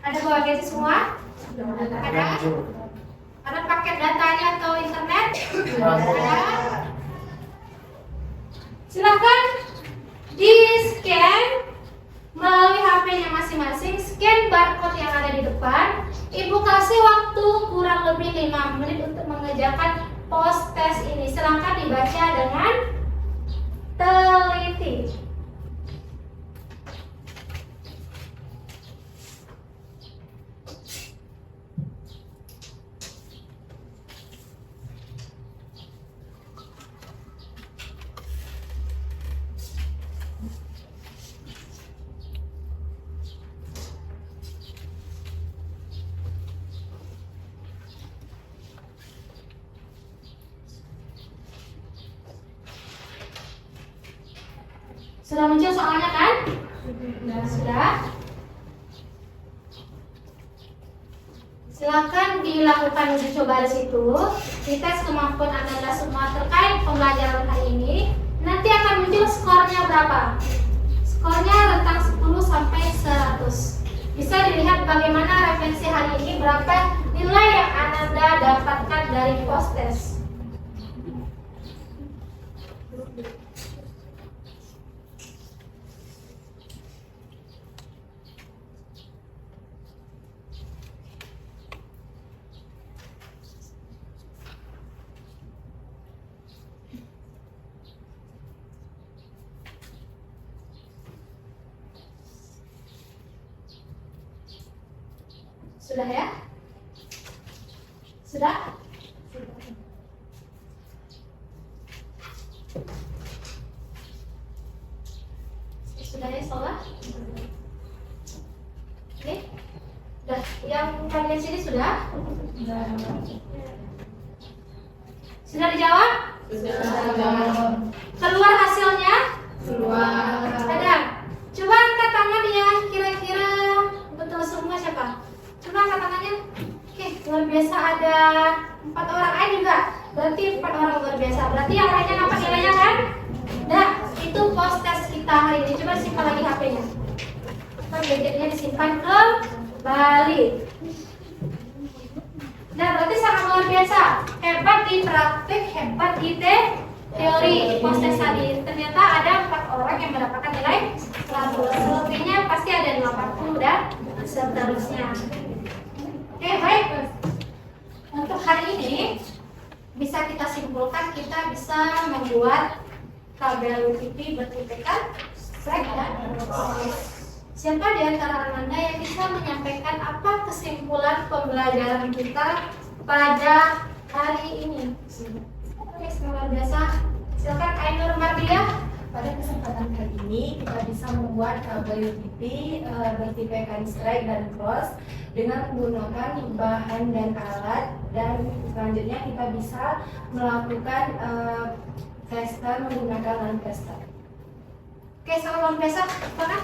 Ada bawa gadget semua? Ada? Ada paket datanya atau internet? Ada? Silakan di scan melalui HP-nya masing-masing, scan barcode yang ada di depan. Ibu kasih waktu kurang lebih 5 menit untuk mengerjakan post test ini. Silakan dibaca dengan teliti. Sudah muncul soalnya kan? Sudah. Silakan dilakukan uji coba di situ. Dites kemampuan Anda semua terkait pembelajaran hari ini. Nanti akan muncul skornya berapa? Skornya rentang 10 sampai 100. Bisa dilihat bagaimana referensi hari ini, berapa nilai yang Anda dapatkan dari post test. Sudah ya? Sudah? Sudah ya, Sola? Oke? Sudah. Yang bagian sini sudah? Sudah dijawab? Sudah. Keluar hasilnya? Keluar. Ada? Coba angkat tangan yang kira-kira betul semua siapa? Coba angkat tangannya. Oke, luar biasa, ada 4 orang. Ayo juga. Berarti 4 orang luar biasa. Berarti yang lainnya dapat nilainya kan? Nah, itu post test kita hari ini. Coba simpan lagi HP-nya. Gadgetnya disimpan kembali. Nah, berarti sangat luar biasa. Hebat di praktik, hebat di teori. Post test tadi ternyata ada 4 orang yang mendapatkan nilai 100. Selebihnya pasti ada 80 dan seterusnya. Oke, baik. Untuk hari ini bisa kita simpulkan, kita bisa membuat kabel UTP bertipekan strike dan cross. Siapa di antara Anda yang bisa menyampaikan apa kesimpulan pembelajaran kita pada hari ini? Oke, luar biasa. Silakan Ainur Mardia. Pada kesempatan kali ini kita bisa membuat kabel UTP bertipekan strike dan cross dengan menggunakan bahan dan alat, dan selanjutnya kita bisa melakukan tester menggunakan line tester. Oke, sangat luar biasa. Bahkan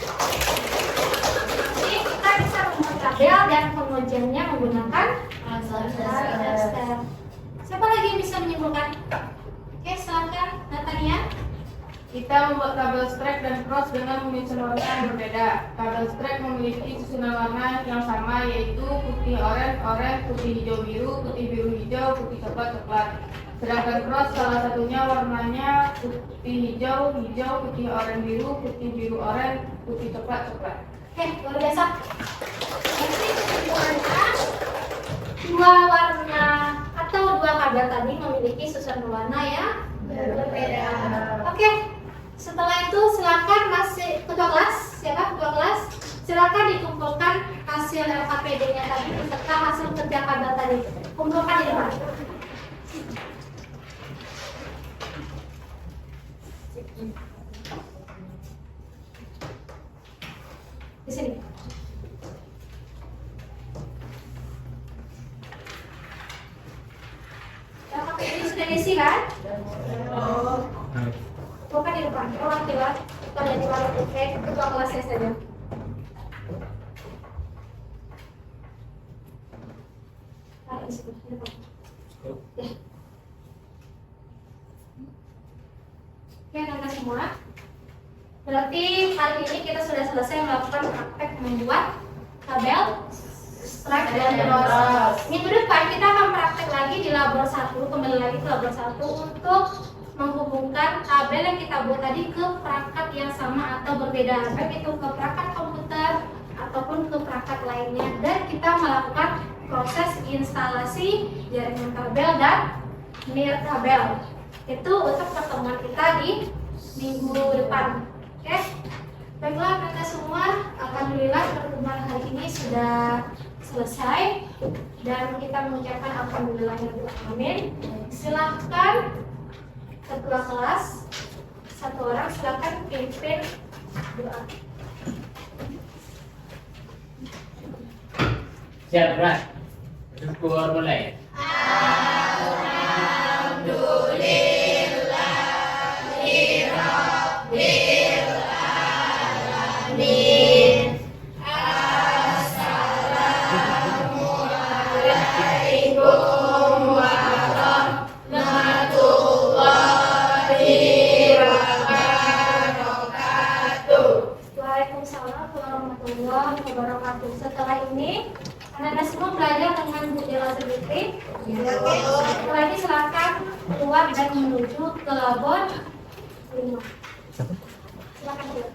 ini kita bisa membuat kabel dan pengujiannya menggunakan line tester. Siapa lagi yang bisa menyimpulkan? Oke, silakan Natania. Kita membuat kabel strap dan cross dengan menyusun warna yang berbeda. Kabel strap memiliki susunan warna yang sama, yaitu putih oranye, putih hijau biru, putih biru hijau, putih coklat. Sedangkan cross salah satunya warnanya putih hijau, putih oranye biru oranye, putih coklat. Oke, luar biasa. Dua warna atau dua kabel tadi memiliki susunan warna yang berbeda. Oke, setelah itu silakan masih ketua kelas, siapa ketua kelas? Silakan dikumpulkan hasil LKPD-nya tadi beserta hasil kerja kabel tadi. Kumpulkan di depan. Di sini. LKPD sudah diisi kan? Bukan di depan, orang keluar, pada di luar, oke, ketua kelasnya saja. Di situ, di depan. Ya. Oke, anak-anak semua. Berarti hari ini kita sudah selesai melakukan praktek membuat kabel strap dan cross. Minggu depan kita akan praktek lagi di labor 1, kembali lagi ke labor 1 untuk menghubungkan kabel yang kita buat tadi ke perangkat yang sama atau berbeda, baik itu ke perangkat komputer ataupun ke perangkat lainnya, dan kita melakukan proses instalasi jaringan kabel dan mir kabel. Itu untuk pertemuan kita di minggu depan. Oke, baiklah mereka semua, alhamdulillah pertemuan hari ini sudah selesai dan kita mengucapkan alhamdulillahirobbilalamin. Silahkan ketua kelas satu orang, silakan pimpin doa. Siap, Bras. Syukur mulai. Waalaikumsalam warahmatullahi wabarakatuh. Setelah ini anak-anak semua belajar dengan Bu Dela Zubitri. Oke. Setelah ini silakan keluar dan menuju ke labor 5. Silakan keluar.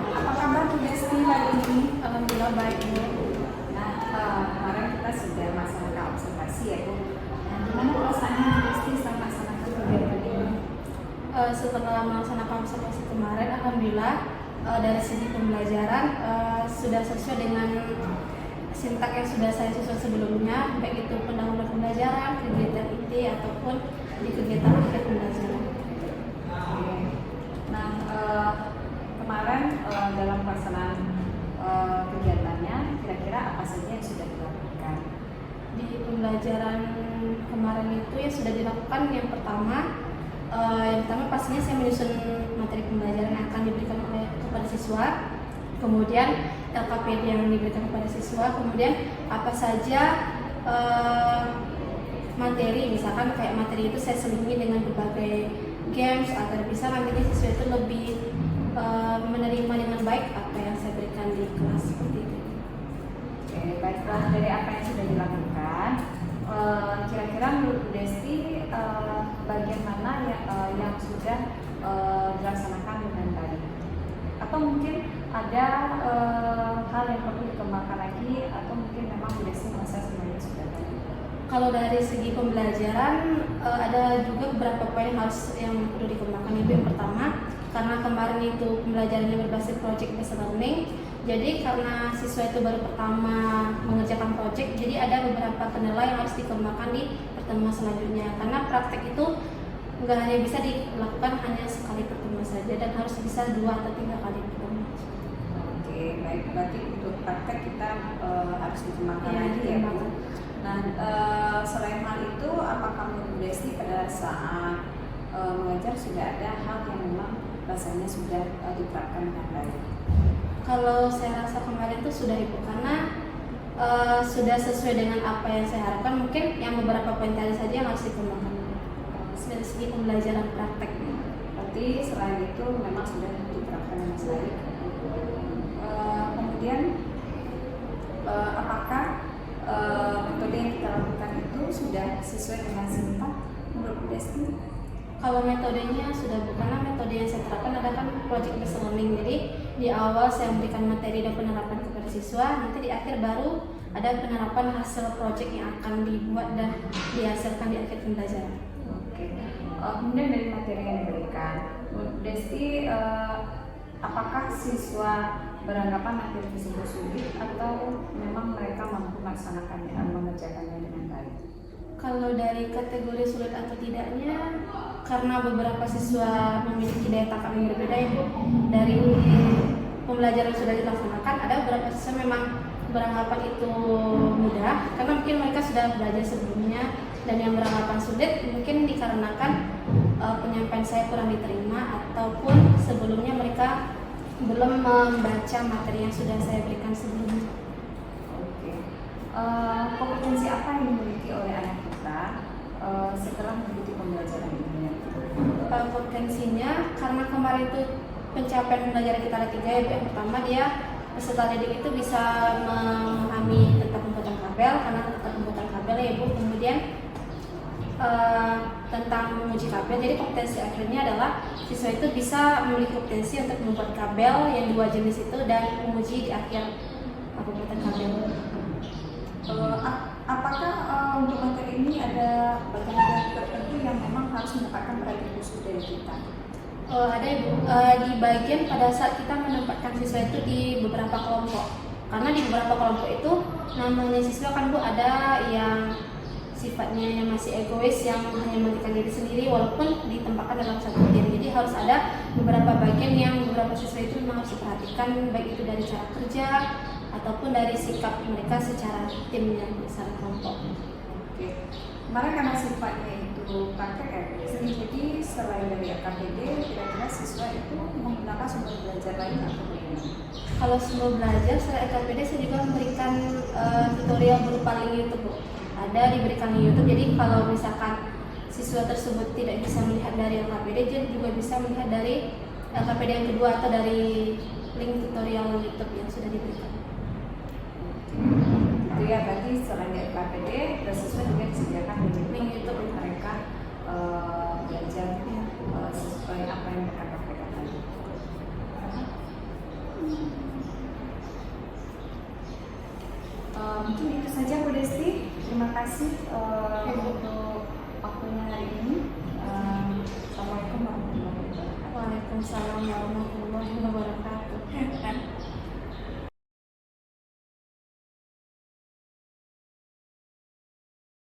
Apa kabar Bu Desti hari ini? Alhamdulillah baik Bu. Nah, kemarin kita sudah melaksanakan observasi ya Bu. Nah, gimana perasaannya Bu Desti setelah melaksanakan kegiatan ini? Setelah melaksanakan observasi kemarin, alhamdulillah dari segi pembelajaran sudah sesuai dengan sintak yang sudah saya susun sebelumnya, baik itu pendahuluan pembelajaran, kegiatan IT ataupun di kegiatan akhir pembelajaran. Nah, kemarin dalam pelaksanaan kegiatannya, kira-kira apa saja yang sudah dilakukan? Di pembelajaran kemarin itu yang sudah dilakukan yang pertama pastinya saya menyusun materi pembelajaran yang akan diberikan kepada siswa, kemudian LKPD yang diberikan kepada siswa, kemudian apa saja materi, misalkan kayak materi itu saya selingi dengan berbagai games agar bisa nantinya siswa itu lebih menerima dengan baik apa yang saya berikan di kelas seperti itu. Oke, baiklah, dari apa yang sudah dilakukan, kira-kira menurut Bu Desti bagian mana yang sudah dilaksanakan dengan baik? Atau mungkin ada hal yang perlu dikembangkan lagi, atau mungkin memang Bu Desti merasa semuanya sudah baik? Kalau dari segi pembelajaran ada juga beberapa poin yang perlu dikembangkan. Itu yang pertama, karena kemarin itu pembelajarannya berbasis project based learning, Jadi karena siswa itu baru pertama mengerjakan proyek, jadi ada beberapa kendala yang harus dikembangkan di pertemuan selanjutnya. Karena praktek itu nggak hanya bisa dilakukan hanya sekali pertemuan saja, dan harus bisa 2 atau 3 kali pertemuan. Oke, baik. Berarti untuk praktek kita harus dikembangkan Iya, lagi ya, Bu. dikembangkan. Nah, selain hal itu, apakah menurut Desti pada saat mengajar sudah ada hal yang memang rasanya sudah diterapkan dengan baik? Kalau saya rasa kemarin itu sudah Ibu, karena sudah sesuai dengan apa yang saya harapkan. Mungkin yang beberapa poin tadi saja yang harus dikembangkan dari segi pembelajaran praktek. Berarti selain itu memang sudah diterapkan dengan baik. Kemudian apakah metode yang kita lakukan itu sudah sesuai dengan SIMPAK menurut Bu Desti? Kalau metodenya sudah, karena metode yang saya terapkan adalah kan project based learning. Jadi di awal saya memberikan materi dan penerapan kepada siswa, nanti di akhir baru ada penerapan hasil project yang akan dibuat dan dihasilkan di akhir pembelajaran. Oke. Kemudian dari materi yang diberikan, menurut Desti, apakah siswa beranggapan materi tersebut sulit atau memang mereka mampu melaksanakannya dan mengerjakannya dengan baik? Kalau dari kategori sulit atau tidaknya, karena beberapa siswa memiliki daya tangkap yang berbeda ya Bu. Dari pembelajaran yang sudah dilaksanakan, ada beberapa siswa memang beranggapan itu mudah karena mungkin mereka sudah belajar sebelumnya, dan yang beranggapan sulit mungkin dikarenakan penyampaian saya kurang diterima ataupun sebelumnya mereka belum membaca materi yang sudah saya berikan sebelumnya. Oke. Kompetensi apa yang dimiliki oleh anak kita setelah mengikuti pembelajaran ini? Potensinya, karena kemarin itu pencapaian pembelajaran kita ada 3 ya. Yang pertama, dia peserta didik itu bisa memahami tentang pembuatan kabel, karena tentang pembuatan kabel ya Bu. Kemudian tentang menguji kabel. Jadi kompetensi akhirnya adalah siswa itu bisa memiliki kompetensi untuk membuat kabel yang 2 jenis itu dan menguji di akhir pembuatan kabel. Apakah untuk materi ini ada bagian tertentu yang memang harus mendapatkan perhatian khusus dari kita? Ada Ibu, di bagian pada saat kita menempatkan siswa itu di beberapa kelompok. Karena di beberapa kelompok itu namanya siswa kan Bu, ada yang sifatnya yang masih egois, yang hanya memikirkan diri sendiri walaupun ditempatkan dalam satu tim. Jadi harus ada beberapa bagian yang beberapa siswa itu memang harus diperhatikan, baik itu dari cara kerja ataupun dari sikap mereka secara tim dan secara kelompok. Oke. Kemarin karena sifatnya itu praktek ya, jadi selain dari AKBD, kira-kira siswa itu menggunakan sumber belajar lain atau bagaimana? Kalau sumber belajar selain AKBD, saya juga memberikan tutorial berupa link YouTube Bu. Ada diberikan di YouTube, jadi kalau misalkan siswa tersebut tidak bisa melihat dari LKPD, dia juga bisa melihat dari LKPD yang kedua atau dari link tutorial YouTube yang sudah diberikan. Itu ya, berarti selain dari LKPD, siswa juga disediakan link YouTube untuk mereka belajar sesuai apa yang mereka praktekkan tadi. Mungkin itu saja Bu Desti. Terima kasih untuk